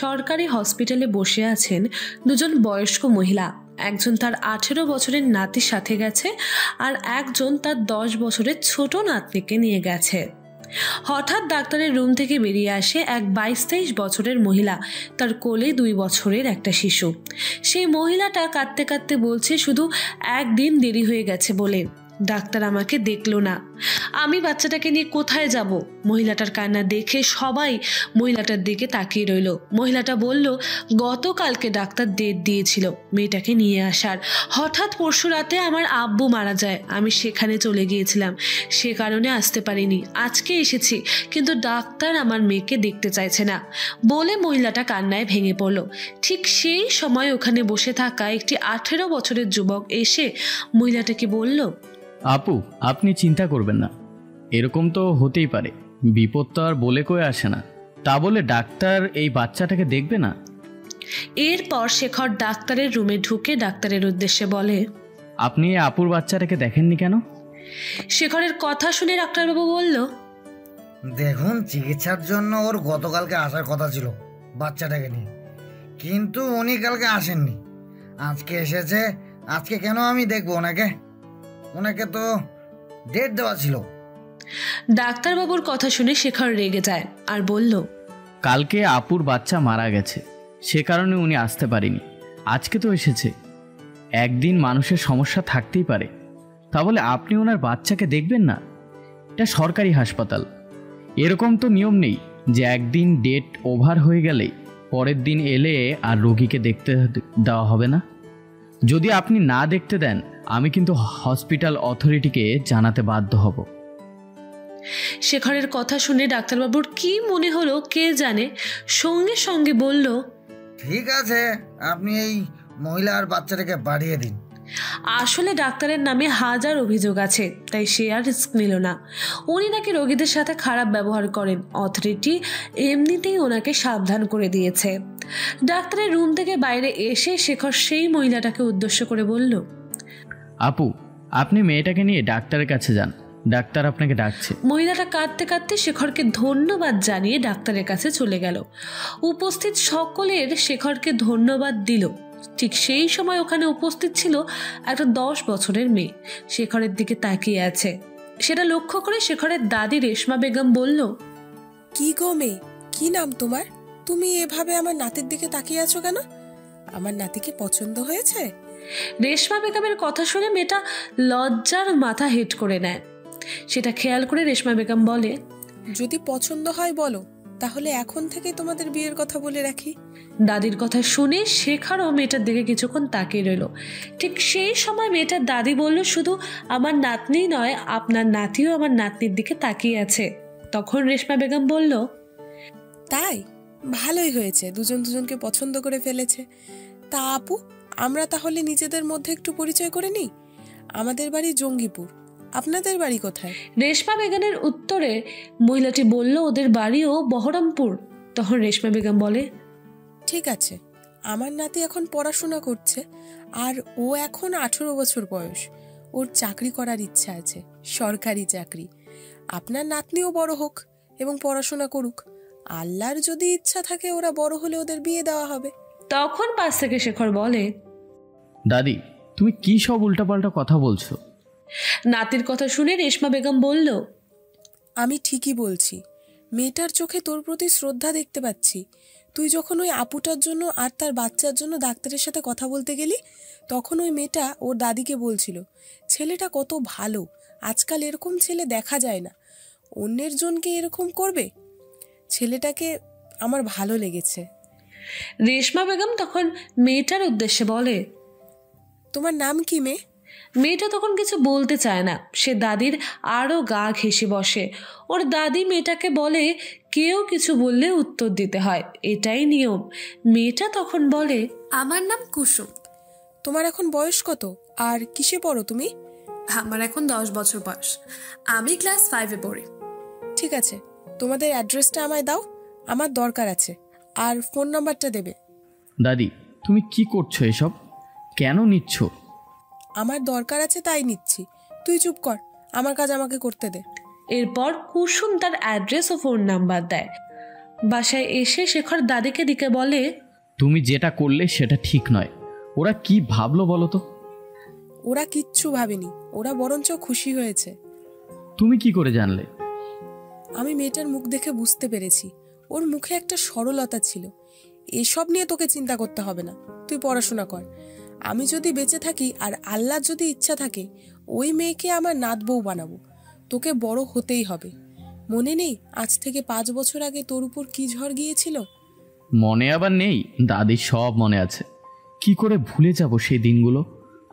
সরকারি হসপিটালে বসে আছেন দুজন বয়স্ক মহিলা। একজন তার 18 বছরের নাতির সাথে গেছে, আর একজন তার 10 বছরের ছোট নাতনিকে নিয়ে গেছে। হঠাৎ ডাক্তারের রুম থেকে বেরিয়ে আসে এক 22-23 বছরের মহিলা, তার কোলে 2 বছরের একটা শিশু। সেই মহিলাটা কাঁদতে কাঁদতে বলছে শুধু একদিন দেরি হয়ে গেছে বলে ডাক্তার আমাকে দেখলো না, আমি বাচ্চাটাকে নিয়ে কোথায় যাব। মহিলাটার কান্না দেখে সবাই মহিলাটার দিকে তাকিয়ে রইল। মহিলাটা বলল, গতকালকে ডাক্তার ডেট দিয়েছিল মেয়েটাকে নিয়ে আসার, হঠাৎ পরশু রাতে আমার আব্বু মারা যায়, আমি সেখানে চলে গিয়েছিলাম, সে কারণে আসতে পারিনি, আজকে এসেছি, কিন্তু ডাক্তার আমার মেয়েকে দেখতে চাইছে না বলে মহিলাটা কান্নায় ভেঙে পড়ল। ঠিক সেই সময় ওখানে বসে থাকা একটি 18 বছরের যুবক এসে মহিলাটাকে বলল, আপু, আপনি চিন্তা করবেন না, এরকম তো হতেই পারে, বিপদ তো আর বলে কয়ে আসে না, তা বলে ডাক্তার এই বাচ্চাটাকে দেখবে না। এরপর শেখর ডাক্তারের রুমে ঢুকে ডাক্তারের উদ্দেশ্যে বলে, আপনি এই আপুর বাচ্চাটাকে দেখেননি কেন? শেখরের কথা শুনে ডাক্তারবাবু বলল, দেখুন, চিকিৎসার জন্য ওর গতকালকে আসার কথা ছিল বাচ্চাটাকে নিয়ে, কিন্তু উনি কালকে আসেননি, আজকে এসেছে। আজকে কেন আমি দেখবো ওনাকে? ওনাকে তো ডেট দেওয়া ছিল। ডাক্তারবাবুর কথা শুনে শেখর রেগে যায় আর বলল, কালকে আপুর বাচ্চা মারা গেছে, সে কারণে উনি আসতে পারেনি, আজকে তো এসেছে। একদিন মানুষের সমস্যা থাকতেই পারে, তা বলে আপনি ওনার বাচ্চাকে দেখবেন না? এটা সরকারি হাসপাতাল, এরকম তো নিয়ম নেই যে একদিন ডেট ওভার হয়ে গেলে পরের দিন এলে আর রোগীকে দেখতে দেওয়া হবে না। যদি আপনি না দেখতে দেন, আমি কিন্তু হসপিটাল অথরিটিকে জানাতে বাধ্য হব। শেখরের কথা শুনে ডাক্তারবাবুর কি মনে হলো কে জানে, সঙ্গে সঙ্গে বলল, ঠিক আছে, আপনি এই মহিলার বাচ্চাটাকে পাঠিয়ে দিন। আসলে ডাক্তারের নামে হাজার অভিযোগ আছে, তাই সে আর রিস্ক নিল না। উনি নাকি রোগীদের সাথে খারাপ ব্যবহার করেন, অথরিটি এমনিতেই ওনাকে সাবধান করে দিয়েছে। ডাক্তারের রুম থেকে বাইরে এসে শেখর সেই মহিলাটাকে উদ্দেশ্য করে বলল, আপু, আপনি মেয়েটাকে নিয়ে ডাক্তারের কাছে যান, ডাক্তার আপনাকে ডাকছে। মহিলাটা কাঁদতে কাঁদতে শেখরকে ধন্যবাদ জানিয়ে ডাক্তারের কাছে চলে গেল। উপস্থিত সকলের শেখরকে ধন্যবাদ দিল। ঠিক সেই সময় ওখানে উপস্থিত ছিল একটা 10 বছরের মেয়ে, শেখরের দিকে তাকিয়ে আছে। সেটা লক্ষ্য করে শেখরের দাদি রেশমা বেগম বলল, কি গো মেয়ে, কি নাম তোমার? তুমি এভাবে আমার নাতির দিকে তাকিয়ে আছো কেন? আমার নাতিকে পছন্দ হয়েছে? রেশমা বেগমের কথা শুনে মেয়েটা লজ্জার মাথা হেট করে নেয়। সেটা খেয়াল করে রেশমা বেগম বলে, যদি পছন্দ হয় বলো, তাহলে এখন থেকে তোমাদের বিয়ের কথা বলে রাখি। দাদির কথা শুনে শেখরও মেয়েটার দিকে কিছুক্ষণ তাকিয়ে রইল। ঠিক সেই সময় মেয়েটার দাদি বলল, শুধু আমার নাতনি নয়, আপনার নাতিও আমার নাতনির দিকে তাকিয়ে আছে। তখন রেশমা বেগম বলল, তাই ভালোই হয়েছে, দুজন দুজনকে পছন্দ করে ফেলেছে। তা আপু, আমরা তাহলে নিজেদের মধ্যে একটু পরিচয় করে নিই। আমাদের বাড়ি জঙ্গিপুর, আপনাদের বাড়ি কোথায়? রেশমা বেগমের উত্তরে মহিলাটি বলল, ওদের বাড়িও বহরমপুর। তখন রেশমা বেগম বলে, ঠিক আছে, আমার নাতি এখন পড়াশোনা করছে, আর ও এখন 18 বছর বয়স। ওর চাকরি করার ইচ্ছা আছে, সরকারি চাকরি। আপনার নাতনিও বড় হোক এবং পড়াশোনা করুক, আল্লাহর যদি ইচ্ছা থাকে ওরা বড় হলে ওদের বিয়ে দেওয়া হবে। তখন পাশ থেকে শেখর বলে, দাদি, তুমি কি সব উল্টাপাল্টা কথা বলছো? নাতির কথা শুনে রেশমা বেগম বলল, আমি ঠিকই বলছি, মেয়েটার চোখে তোর প্রতি শ্রদ্ধা দেখতে পাচ্ছি। তুই যখন ওই আপুটার জন্য আর তার বাচ্চার জন্য ডাক্তারের সাথে কথা বলতে গেলি, তখন ওই মেয়েটা ওর দাদিকে বলছিল, ছেলেটা কত ভালো, আজকাল এরকম ছেলে দেখা যায় না, অন্যের জনকে এরকম করবে। ছেলেটাকে আমার ভালো লেগেছে। রেশমা বেগম তখন মেয়েটার উদ্দেশ্যে বলে, তোমার নাম কি মেয়ে? মেয়েটা তখন কিছু বলতে চায় না, সে দাদির আরও গা ঘেঁষে বসে। ওর দাদি মেয়েটাকে বলে, কেউ কিছু বললে উত্তর দিতে হয়, এটাই নিয়ম। মেয়েটা তখন বলে, আমার নাম কুসুম। তোমার এখন বয়স কত আর কিসে পড়ো তুমি? আমার এখন 10 বছর বয়স, আমি ক্লাস 5-এ পড়ি। ঠিক আছে, তোমাদের অ্যাড্রেসটা আমায় দাও, আমার দরকার আছে, আর ফোন নাম্বারটা দেবে। দাদি, তুমি কি করছো এসব? কেন নিচ্ছ? আমার দরকার আছে তাই নিচ্ছি, তুই চুপ কর, আমার কাজ আমাকে করতে দে। এরপর কুসুম তার অ্যাড্রেস ও ফোন নাম্বার দেয়। বাসায় এসে শেখর দাদিকে দিকে বলে, তুমি যেটা করলে সেটা ঠিক নয়। ওরা কি ভাবলো বলো তো? ওরা কিচ্ছু ভাবেনি, ওরা বরঞ্চ খুশি হয়েছে। তুমি কি করে জানলে? আমি মেয়েটার মুখ দেখে বুঝতে পেরেছি, ওর মুখে একটা সরলতা ছিল। এসব নিয়ে তোকে চিন্তা করতে হবে না, তুই পড়াশোনা কর। আমি যদি বেঁচে থাকি আর আল্লাহর যদি ইচ্ছা থাকে, ওই মেয়েকে আমার নাত বউ বানাবো। তোকে বড় হতেই হবে। মনে নেই আজ থেকে 5 বছর আগে তোর উপর কি ঝড় গিয়েছিল? মনে আবার নেই? দাদির সব মনে আছে। কি করে ভুলে যাব সেই দিনগুলো?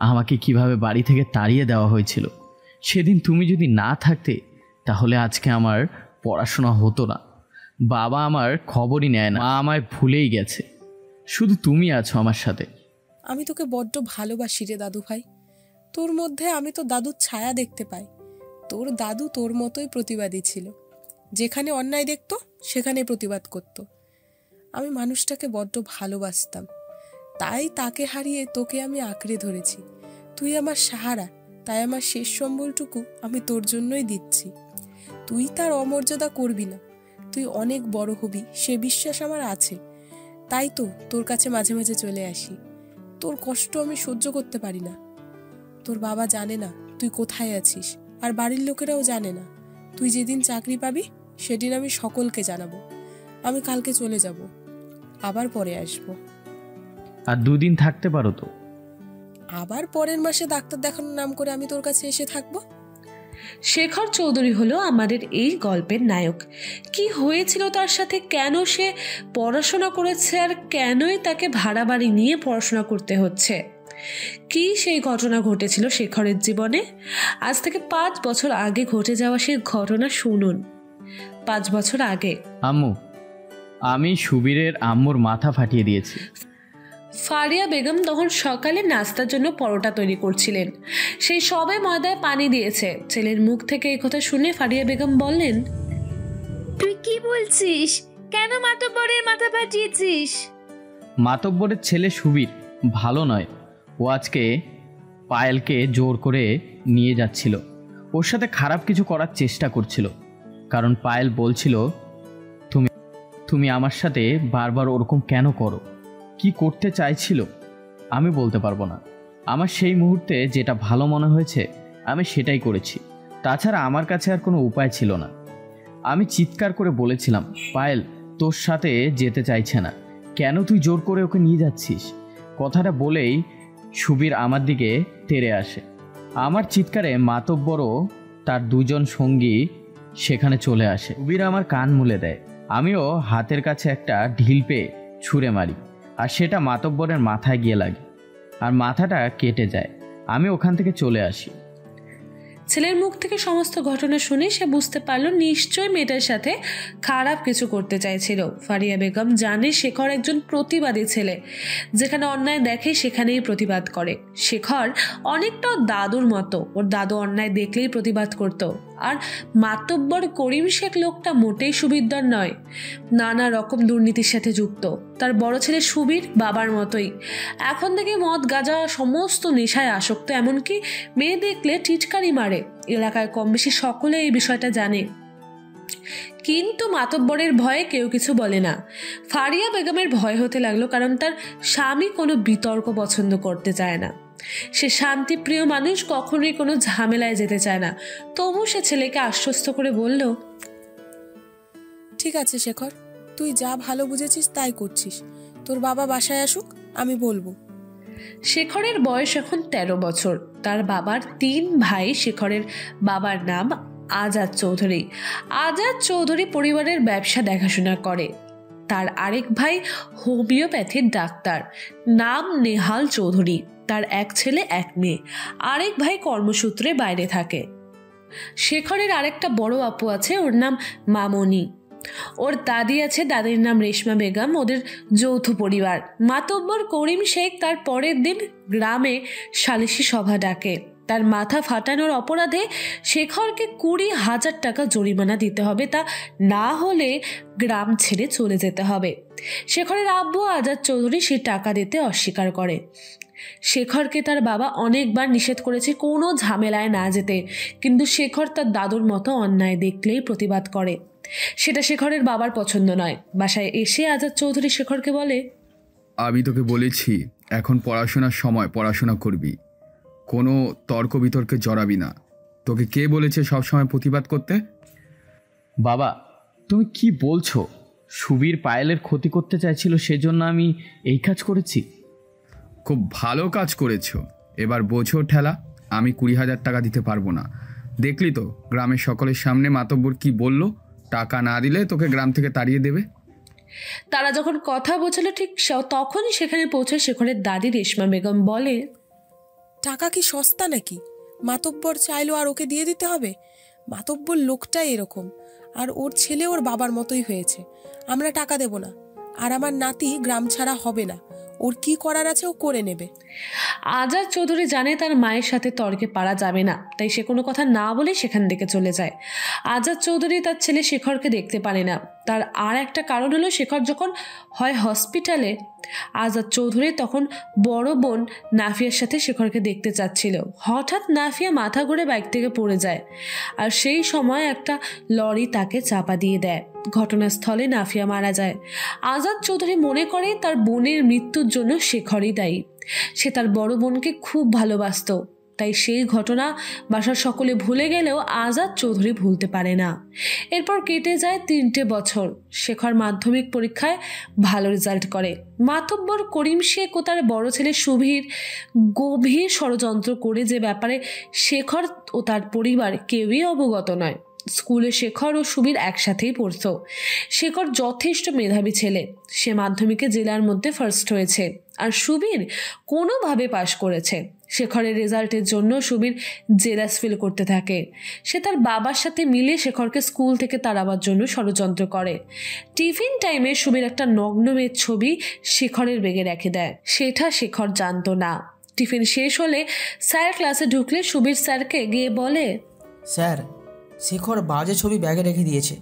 আমাকে কিভাবে বাড়ি থেকে তাড়িয়ে দেওয়া হয়েছিল। সেদিন তুমি যদি না থাকতে তাহলে আজকে আমার পড়াশোনা হতো না। বাবা আমার খবরই নেয় না, মা আমায় ভুলেই গেছে। শুধু তুমি আছো আমার সাথে। আমি তোকে বড্ড ভালোবাসি রে দাদু ভাই। তোর মধ্যে আমি তো দাদুর ছায়া দেখতে পাই। তোর দাদু তোর মতোই প্রতিবাদী ছিল, যেখানে অন্যায় দেখতো সেখানে প্রতিবাদ করত। আমি মানুষটাকে বড্ড ভালোবাসতাম, তাই তাকে হারিয়ে তোকে আমি আঁকড়ে ধরেছি। তুই আমার সাহারা, তাই আমার শেষ সম্বলটুকু আমি তোর জন্যই দিচ্ছি। তুই তার অমর্যাদা করবি না, তুই অনেক বড় হবি সে বিশ্বাস আমার আছে। তাই তো তোর কাছে মাঝে মাঝে চলে আসি। তোর কষ্ট আমি সহ্য করতে পারি না। তোর বাবা জানে না তুই কোথায় আছিস, আর বাড়ির লোকেরাও জানে না। তুই যেদিন চাকরি পাবি সেদিন আমি সকলকে জানাবো। আমি কালকে চলে যাব, আবার পরে আসব। আর 2 দিন থাকতে পারো তো? আবার পরের মাসে ডাক্তার দেখানোর নাম করে আমি তোর কাছে এসে থাকবো। শেখর চৌধুরী হলো আমাদের এই গল্পের নায়ক। কি হয়েছিল তার সাথে, কেন সে পড়াশোনা করেছে, আর কেনই তাকে ভাড়া বাড়ি নিয়ে পড়াশোনা করতে হচ্ছে, কি সেই ঘটনা ঘটেছিল শেখরের জীবনে? আজ থেকে 5 বছর আগে ঘটে যাওয়া সেই ঘটনা শুনুন। 5 বছর আগে আম্মু, আমি সুবীরের আম্মুর মাথা ফাটিয়ে দিয়েছি। ফারিয়া বেগম তখন সকালে নাস্তার জন্য পরোটা তৈরি করছিলেন। সেই সবে ময়দায় পানি দিয়েছে। ছেলের মুখ থেকে এই কথা শুনে ফারিয়া বেগম বললেন, তুই কি বলছিস? কেন মাতব্বরের মাথা ফাটিয়েছিস? মাতব্বরের ছেলে সুবীর ভালো নয়। ও আজকে পায়েলকে জোর করে নিয়ে যাচ্ছিল, ওর সাথে খারাপ কিছু করার চেষ্টা করছিল। কারণ পায়েল বলছিল, তুমি আমার সাথে বারবার ওরকম কেন করো? কি করতে চাইছিল আমি বলতে পারবো না। আমার সেই মুহূর্তে যেটা ভালো মনে হয়েছে আমি সেটাই করেছি। তাছাড়া আমার কাছে আর কোনো উপায় ছিল না। আমি চিৎকার করে বলেছিলাম, পায়েল তোর সাথে যেতে চাইছে না, কেন তুই জোর করে ওকে নিয়ে যাচ্ছিস? কথাটা বলেই সুবীর আমার দিকে তেড়ে আসে। আমার চিৎকারে মাতব্বরও তার 2 জন সঙ্গী সেখানে চলে আসে। সুবীর আমার কান মুলে দেয়। আমিও হাতের কাছে একটা ঢিল পেয়ে ছুঁড়ে মারি, আর সেটা মাতব্বরের মাথায় গিয়ে লাগে, আর মাথাটা কেটে যায়। আমি ওখান থেকে চলে আসি। ছেলের মুখ থেকে সমস্ত ঘটনা শুনে সে বুঝতে পারল নিশ্চয়ই মেয়েটার সাথে খারাপ কিছু করতে চাইছিল। ফারিয়া বেগম জানে শেখর একজন প্রতিবাদী ছেলে, যেখানে অন্যায় দেখে সেখানেই প্রতিবাদ করে। শেখর অনেকটা দাদুর মতো, ওর দাদু অন্যায় দেখলেই প্রতিবাদ করত। আর মাতব্বর করিম শেখ লোকটা মোটেই সুবিরদার নয়, নানা রকম দুর্নীতির সাথে যুক্ত। তার বড় ছেলে সুবীর বাবার মতোই, এখন থেকে মদ গাঁজা সমস্ত নেশায় আসক্ত, এমনকি মেয়ে দেখলে টিটকারি মারে। এলাকায় কম বেশি সকলে এই বিষয়টা জানে, কিন্তু মাতব্বরের ভয়ে কেউ কিছু বলে না। ফারিয়া বেগমের ভয় হতে লাগলো, কারণ তার স্বামী কোনো বিতর্ক পছন্দ করতে চায় না। সে শান্তিপ্রিয় মানুষ, কখনোই কোনো ঝামেলায় যেতে চায় না। তবু সে ছেলেকে আশ্বস্ত করে বলল, ঠিক আছে শেখর, তুই যা ভালো বুঝেছিস তাই করছিস। তোর বাবা বাসায় আসুক, আমি বলবো। শেখরের বয়স এখন 13 বছর। তার বাবার 3 ভাই। শেখরের বাবার নাম আজাদ চৌধুরী। আজাদ চৌধুরী পরিবারের ব্যবসা দেখাশোনা করে। তার আরেক ভাই হোমিওপ্যাথির ডাক্তার, নাম নেহাল চৌধুরী। তার 1 ছেলে 1 মেয়ে। আরেক ভাই কর্মসূত্রে বাইরে থাকে। শেখরের আরেকটা বড় আপু আছে, ওর নাম মামনি। ওর দাদি আছে, দাদির নাম রেশমা বেগম। ওদের যৌথ পরিবার। মাতব্বর করিম শেখ তার পরের দিন গ্রামে সালিশি সভা ডাকে। তার মাথা ফাটানোর অপরাধে শেখরকে 20,000 টাকা জরিমানা দিতে হবে, তা না হলে গ্রাম ছেড়ে চলে যেতে হবে। শেখরের আব্বু আজাদ চৌধুরী সে টাকা দিতে অস্বীকার করে। শেখরকে তার বাবা অনেকবার নিষেধ করেছে কোনো ঝামেলায় না যেতে, কিন্তু শেখর তার দাদুর মতো অন্যায় দেখলেই প্রতিবাদ করে। সেটা শেখরের বাবার পছন্দ নয়। বাসায় এসে আজাদ চৌধুরী শেখরকে বলে, আমি তোকে বলেছি এখন পড়াশোনার সময় পড়াশোনা করবি, কোনো তর্ক বিতর্কে জড়াবি না। তোকে কে বলেছে সবসময় প্রতিবাদ করতে? বাবা, তুমি কি বলছো? সুবীর পায়েলের ক্ষতি করতে চাইছিল, সেজন্য আমি এই কাজ করেছি। খুব ভালো কাজ করেছো। এবার বোঝো ঠেলা, আমি 20,000 টাকা দিতে পারবো না। দেখলি তো গ্রামের সকলের সামনে মাতব্বর কি বলল, টাকা না দিলে তোকে গ্রাম থেকে তাড়িয়ে দেবে। তারা যখন কথা বলছিল ঠিক তখনই সেখানে পৌঁছে শেখরের দাদি রেশমা বেগম বলে, টাকা কি সস্তা নাকি? মাতব্বর চাইলো আর ওকে দিয়ে দিতে হবে? মাতব্বর লোকটাই এরকম, আর ওর ছেলে ওর বাবার মতোই হয়েছে। আমরা টাকা দেব না, আর আমার নাতি গ্রাম ছাড়া হবে না। ওর কি করার আছে ও করে নেবে। আজাদ চৌধুরী জানে তার মায়ের সাথে তর্কে পারা যাবে না, তাই সে কোনো কথা না বলে সেখান থেকে চলে যায়। আজাদ চৌধুরী তার ছেলে শেখরকে দেখতে পারে না। তার আর একটা কারণ হলো, শেখর যখন হয় হসপিটালে, আজাদ চৌধুরী তখন বড় বোন নাফিয়ার সাথে শেখরকে দেখতে চাচ্ছিল। হঠাৎ নাফিয়া মাথা ঘুরে বাইক থেকে পড়ে যায়, আর সেই সময় একটা লরি তাকে চাপা দিয়ে দেয়। ঘটনাস্থলে নাফিয়া মারা যায়। আজাদ চৌধুরী মনে করে তার বোনের মৃত্যুর জন্য শেখরই দায়ী। সে তার বড় বোনকে খুব ভালোবাসত, তাই সেই ঘটনা বাসার সকলে ভুলে গেলেও আজাদ চৌধুরী ভুলতে পারে না। এরপর কেটে যায় 3টে বছর। শেখর মাধ্যমিক পরীক্ষায় ভালো রেজাল্ট করে। মাতব্বর করিম শেখ ও তার বড় ছেলে সুবীর গভীর ষড়যন্ত্র করে, যে ব্যাপারে শেখর ও তার পরিবার কেউই অবগত নয়। স্কুলে শেখর ও সুবীর একসাথেই পড়ত। শেখর যথেষ্ট মেধাবী ছেলে। সে মাধ্যমিকে জেলার মধ্যে ফার্স্ট হয়েছে, আর সুবীর কোনোভাবে পাশ করেছে। শেখরের রেজাল্টের জন্য সুবীর জেলাস ফিল করতে থাকে। সে তার বাবার সাথে মিলে শেখরকে স্কুল থেকে তাড়াবার জন্য ষড়যন্ত্র করে। টিফিন টাইমে সুবীর একটা নগ্ন মেয়ের ছবি শেখরের বেগে রেখে দেয়। সেটা শেখর জানতো না। টিফিন শেষ হলে স্যার ক্লাসে ঢুকলে সুবীর স্যারকে গিয়ে বলে, স্যার, শেখর বাজে ছবি ব্যাগে রেখে দিয়েছে।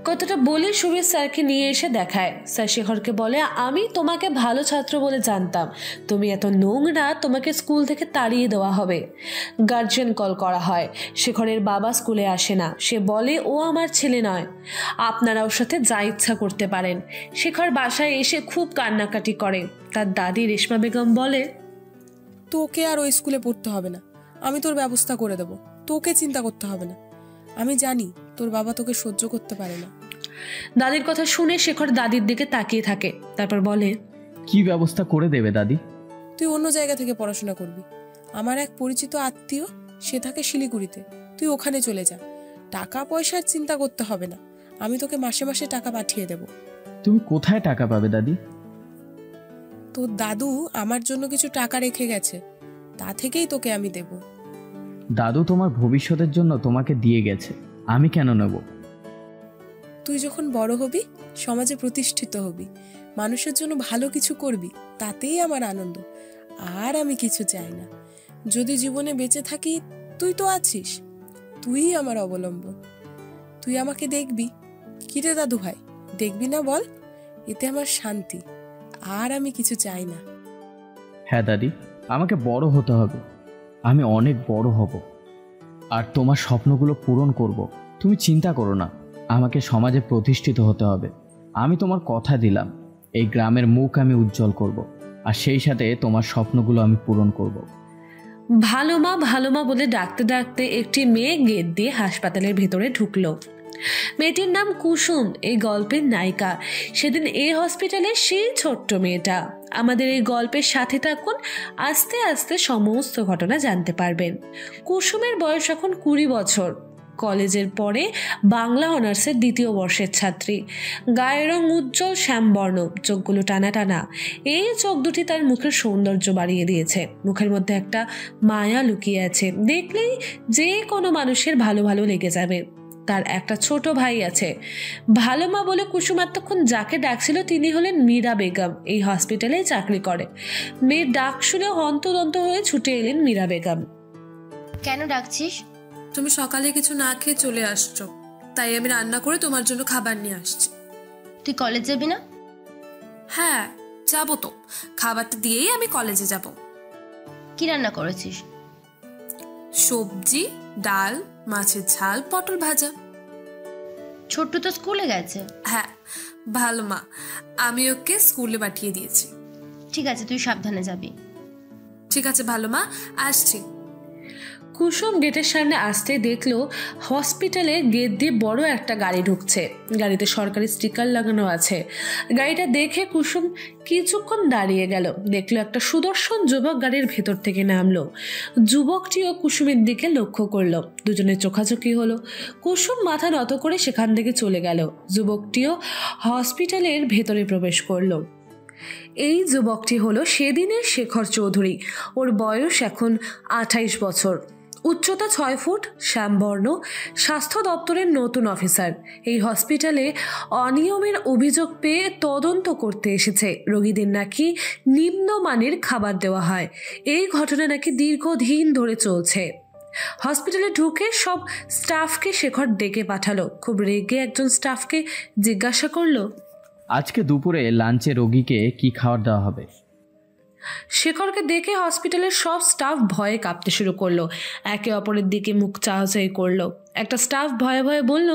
কথাটা বলে সুবীর স্যারকে নিয়ে এসে দেখায়। স্যার শেখরকে বলে, আমি তোমাকে ভালো ছাত্র বলে জানতাম, তুমি এত নোংরা, তোমাকে স্কুল থেকে তাড়িয়ে দেওয়া হবে। গার্জিয়ান কল করা হয়। শেখরের বাবা স্কুলে আসে না। সে বলে, ও আমার ছেলে নয়, আপনারা ওর সাথে যা ইচ্ছা করতে পারেন। শেখর বাসায় এসে খুব কান্নাকাটি করে। তার দাদি রেশমা বেগম বলে, তোকে আর ওই স্কুলে পড়তে হবে না, আমি তোর ব্যবস্থা করে দেব, তোকে চিন্তা করতে হবে না। আমি জানি তোর বাবা তোকে সহ্য করতে পারে না। দাদির কথা শুনে শেখর দাদির দিকে তাকিয়ে থাকে, তারপর বলে, কি ব্যবস্থা করে দেবে দাদি? তুই অন্য জায়গা থেকে পড়াশোনা করবি। আমার এক পরিচিত আত্মীয়, সে থাকে শিলিগুড়িতে, তুই ওখানে চলে যা। টাকা পয়সার চিন্তা করতে হবে না, আমি তোকে মাসে মাসে টাকা পাঠিয়ে দেব। তুমি কোথায় টাকা পাবে দাদি? তোর দাদু আমার জন্য কিছু টাকা রেখে গেছে, তা থেকেই তোকে আমি দেব। দাদু তোমার ভবিষ্যতের জন্য তোমাকে দিয়ে গেছে, আমি কেন নেব? তুই যখন বড় হবি, সমাজে প্রতিষ্ঠিত হবি, মানুষের জন্য ভালো কিছু করবি, তাতেই আমার আনন্দ। আর আমি কিছু চাই না। যদি জীবনে বেঁচে থাকি, তুই তো আছিস, তুই আমার অবলম্বন। তুই আমাকে দেখবি। কিরে দাদু ভাই, দেখবি না বল? এতে আমার শান্তি, আর আমি কিছু চাই না। হ্যাঁ দাদি, আমাকে বড় হতে হবে, আমি অনেক বড় হব, আর তোমার স্বপ্নগুলো পূরণ করব। তুমি চিন্তা করো না, আমাকে সমাজে প্রতিষ্ঠিত হতে হবে। আমি তোমার কথা দিলাম, এই গ্রামের মুখ আমি উজ্জ্বল করব, আর সেই সাথে তোমার স্বপ্নগুলো আমি পূরণ করব। ভালো মা বলে ডাকতে ডাকতে একটি মেয়ে গেট দিয়ে হাসপাতালের ভেতরে ঢুকলো। মেয়েটির নাম কুসুম, এই গল্পের নায়িকা। সেদিন এই হসপিটালে সেই ছোট্ট মেয়েটা। আমাদের এই গল্পের সাথে থাকুন, আস্তে আস্তে সমস্ত ঘটনা জানতে পারবেন। কুসুমের বয়স এখন 20 বছর। কলেজের পরে বাংলা অনার্সের 2য় বর্ষের ছাত্রী। গায়ের রং উজ্জ্বল শ্যামবর্ণ, চোখগুলো টানা টানা। এই চোখ দুটি তার মুখের সৌন্দর্য বাড়িয়ে দিয়েছে। মুখের মধ্যে একটা মায়া লুকিয়ে আছে, দেখলেই যে কোনো মানুষের ভালো ভালো লেগে যাবে। তার একটা ছোট ভাই আছে। ভালো মা বলে কুসুম এতক্ষণ যাকে ডাকছিল তিনি হলেন মীরা বেগম, এই হসপিটালে চাকরি করে। মেয়ের ডাক শুনে হন্তদন্ত হয়ে ছুটে এলেন মীরা বেগম। কেন ডাকছিস? তুমি সকালে কিছু না খেয়ে চলে আসছো, তাই আমি রান্না করে তোমার জন্য খাবার নিয়ে আসছি। তুই কলেজ যাবি না? হ্যাঁ যাবো তো, খাবারটা দিয়েই আমি কলেজে যাব। কি রান্না করেছিস? সবজি, ডাল, মাছের ঝাল, পটল ভাজা। ছোট্ট তো স্কুলে গেছে। হ্যাঁ ভালো মা, আমি ওকে স্কুলে পাঠিয়ে দিয়েছি। ঠিক আছে, তুই সাবধানে যাবি। ঠিক আছে ভালো মা, আসছি। কুসুম গেটের সামনে আসতে দেখলো হসপিটালে গেট দিয়ে বড় একটা গাড়ি ঢুকছে। গাড়িতে সরকারি স্টিকার লাগানো আছে। গাড়িটা দেখে কুসুম কিছুক্ষণ দাঁড়িয়ে গেল। দেখলো একটা সুদর্শন যুবক গাড়ির ভেতর থেকে নামলো। যুবকটিও কুসুমের দিকে লক্ষ্য করলো। দুজনের চোখাচোখি হলো। কুসুম মাথা নত করে সেখান থেকে চলে গেল। যুবকটিও হসপিটালের ভেতরে প্রবেশ করলো। এই যুবকটি হলো সেদিনের শেখর চৌধুরী। ওর বয়স এখন 28 বছর। উচ্চতা 6 ফুট, শ্যামবর্ণ, স্বাস্থ্য দপ্তরের নতুন অফিসার। এই হসপিটালে অনিয়মের অভিযোগ পেয়ে তদন্ত করতে এসেছে। রোগীদের নাকি নিম্নমানের খাবার দেওয়া হয়। এই ঘটনা নাকি দীর্ঘদিন ধরে চলছে। হসপিটালে ঢুকে সব স্টাফকে শেখর ডেকে পাঠালো। খুব রেগে একজন স্টাফকে জিজ্ঞাসা করলো, আজকে দুপুরে লাঞ্চে রোগীকে কি খাবার দেওয়া হবে? শেখরকে দেখে হসপিটালের সব স্টাফ ভয়ে কাঁপতে শুরু করলো। একে অপরের দিকে মুখ চাহাচাই করলো। একটা স্টাফ ভয়ে ভয়ে বলল,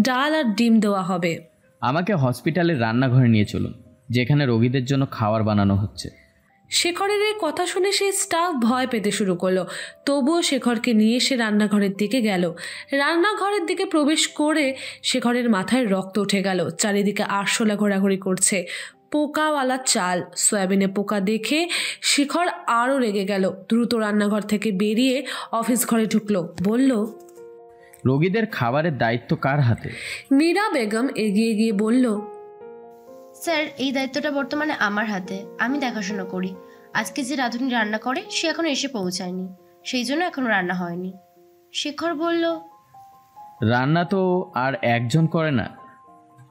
ডাল আর ডিম দেওয়া হবে। আমাকে হসপিটালের রান্নাঘরে নিয়ে চলুন, যেখানে রোগীদের জন্য খাবার বানানো হচ্ছে। শেখরের এই কথা শুনে সেই স্টাফ ভয় পেতে শুরু করলো। তবুও শেখরকে নিয়ে সে রান্নাঘরের দিকে গেল। রান্নাঘরের দিকে প্রবেশ করে শেখরের মাথায় রক্ত উঠে গেল। চারিদিকে আরশোলা ঘোরাঘুরি করছে। পোকাওয়ালা চাল, সয়াবিনে পোকা দেখে শেখর আরও রেগে গেল। দ্রুত রান্নাঘর থেকে বেরিয়ে অফিস ঘরে ঢুকলো। বলল, রোগীদের খাবারের দায়িত্ব কার হাতে? মীরা বেগম এগিয়ে গিয়ে বলল, স্যার, এই দায়িত্বটা বর্তমানে আমার হাতে। আমি দেখাশোনা করি। আজকে যে রাঁধুনি রান্না করে সে এখনো এসে পৌঁছায়নি, সেই জন্য এখনো রান্না হয়নি। শেখর বলল, রান্না তো আর একজন করে না,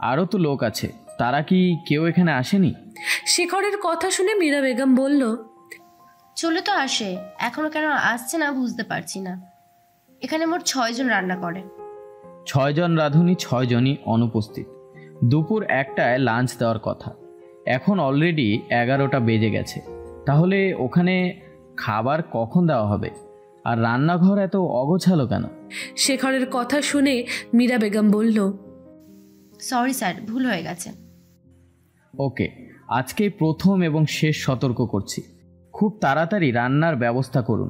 আরও তো লোক আছে। তারা কি কেউ এখানে আসেনি? শেখরের কথা শুনে মীরা বেগম বলল, চলে তো আসে, এখনো কেন আসছে না বুঝতে পারছি না। এখানে মোট 6 জন রান্না করে। 6 জন রাঁধুনি, 6 জনই অনুপস্থিত। দুপুর 1টায় লাঞ্চ দেওয়ার কথা, এখন অলরেডি 11টা বেজে গেছে। তাহলে ওখানে খাবার কখন দেওয়া হবে? আর রান্নাঘর এত অগোছালো কেন? শেখরের কথা শুনে মীরা বেগম বলল, সরি স্যার, ভুল হয়ে গেছে। ওকে, আজকেই প্রথম এবং শেষ সতর্ক করছি, খুব তাড়াতাড়ি রান্নার ব্যবস্থা করুন।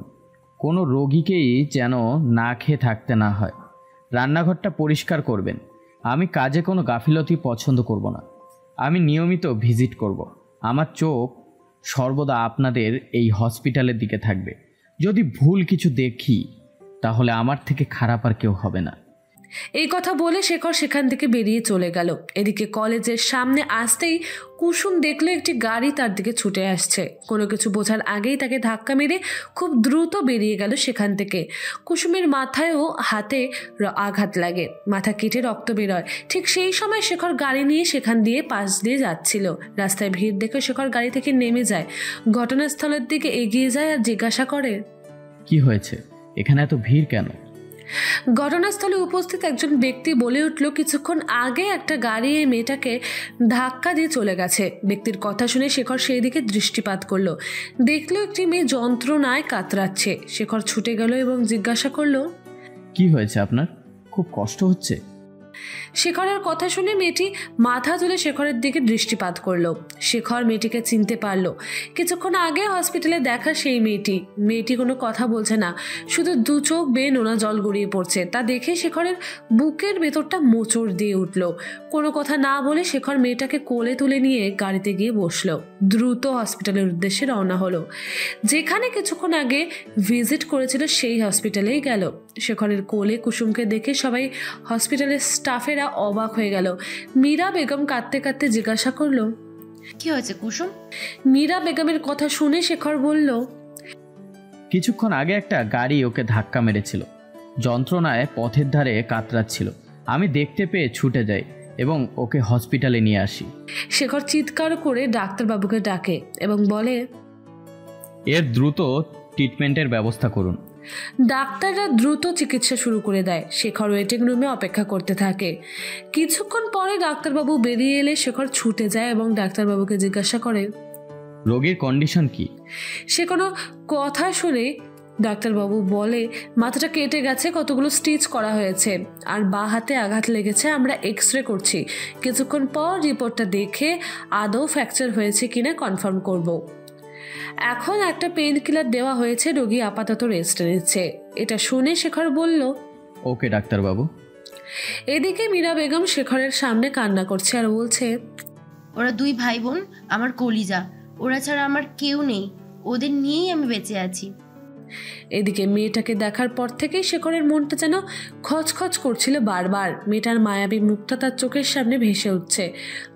কোনো রোগীকেই যেন না খেয়ে থাকতে না হয়। রান্নাঘরটা পরিষ্কার করবেন। আমি কাজে কোনো গাফিলতি পছন্দ করব না। আমি নিয়মিত ভিজিট করব। আমার চোখ সর্বদা আপনাদের এই হসপিটালের দিকে থাকবে। যদি ভুল কিছু দেখি তাহলে আমার থেকে খারাপ আর কেউ হবে না। এই কথা বলে শেখর সেখান থেকে বেরিয়ে চলে গেল। এদিকে কলেজের সামনে আসতেই কুসুম দেখলো একটি গাড়ি তার দিকে ছুটে আসছে। কোনো কিছু বোঝার আগেই তাকে ধাক্কা মেরে খুব দ্রুত বেরিয়ে গেল সেখান থেকে। কুসুমের মাথায় ও হাতে আঘাত লাগে, মাথা কেটে রক্ত বেরোয়। ঠিক সেই সময় শেখর গাড়ি নিয়ে সেখান দিয়ে পাশ দিয়ে যাচ্ছিল। রাস্তায় ভিড় দেখে শেখর গাড়ি থেকে নেমে যায়, ঘটনাস্থলের দিকে এগিয়ে যায় আর জিজ্ঞাসা করে, কি হয়েছে? এখানে এত ভিড় কেন? ঘটনাস্থলে উপস্থিত একজন ব্যক্তি বলে উঠল, কিছুক্ষণ আগে একটা গাড়ি এই মেয়েটাকে ধাক্কা দিয়ে চলে গেছে। ব্যক্তির কথা শুনে শেখর সেই দিকে দৃষ্টিপাত করলো। দেখলো একটি মেয়ে যন্ত্রণায় কাতরাচ্ছে। শেখর ছুটে গেল এবং জিজ্ঞাসা করলো, কি হয়েছে আপনার? খুব কষ্ট হচ্ছে? শেখরের কথা শুনে মেয়েটি মাথা তুলে শেখরের দিকে দৃষ্টিপাত করলো। শেখর মেয়েটিকে চিনতে পারলো। কিছুক্ষণ আগে হসপিটালে দেখা সেই মেয়েটি। মেয়েটি কোনো কথা বলছে না, শুধু 2 চোখ বেয়ে নোনা জল গড়িয়ে পড়ছে। তা দেখে শেখরের বুকের ভেতরটা মোচড় দিয়ে উঠল। কোনো কথা না বলে শেখর মেয়েটাকে কোলে তুলে নিয়ে গাড়িতে গিয়ে বসলো। দ্রুত হসপিটালের উদ্দেশ্যে রওনা হলো। যেখানে কিছুক্ষণ আগে ভিজিট করেছিল সেই হসপিটালেই গেল। শেখরের কোলে কুসুমকে দেখে সবাই হসপিটালের স্টাফেরা অবাক হয়ে গেল। মীরা বেগম কাঁদতে কাঁদতে জিজ্ঞাসা করলো, কি হয়েছে কুসুম? মীরা বেগমের কথা শুনে শেখর বলল, কিছুক্ষণ আগে একটা গাড়ি ওকে ধাক্কা মেরেছিল, যন্ত্রণায় পথের ধারে কাতরাচ্ছিল। আমি দেখতে পেয়ে ছুটে যাই এবং ওকে হসপিটালে নিয়ে আসি। শেখর চিৎকার করে ডাক্তারবাবুকে ডাকে এবং বলে, এর দ্রুত ট্রিটমেন্টের ব্যবস্থা করুন। ডাক্তাররা দ্রুত চিকিৎসা শুরু করে দেয়। শেখর ওয়েটিং রুমে অপেক্ষা করতে থাকে। কিছুক্ষণ পরে ডাক্তারবাবু বেরিয়ে এলে শেখর ছুটে যায় এবং ডাক্তারবাবুকে জিজ্ঞাসা করে, রোগীর কন্ডিশন কি? সে কোনো কথা শুনে ডাক্তারবাবু বলে মাথাটা কেটে গেছে, কতগুলো স্টিচ করা হয়েছে আর বা হাতে আঘাত লেগেছে। আমরা এক্স রে করছি, কিছুক্ষণ পর রিপোর্টটা দেখে আদৌ ফ্র্যাকচার হয়েছে কিনা কনফার্ম করব। এখন একটা পেইন কিলার দেওয়া হয়েছে, রোগী আপাতত রেস্টে নিচ্ছে। এটা শুনে শেখর বলল, ওকে ডাক্তারবাবু। এদিকে মীরা বেগম শেখরের সামনে কান্না করছে আর বলছে, ওরা দুই ভাই বোন আমার কলিজা, ওরা ছাড়া আমার কেউ নেই, ওদের নিয়েই আমি বেঁচে আছি। এদিকে মেয়েটাকে দেখার পর থেকেই শেখরের মনটা যেন খচখচ করছিল বারবার। মেয়েটার মায়াবী মুখটা তার চোখের সামনে ভেসে উঠছে।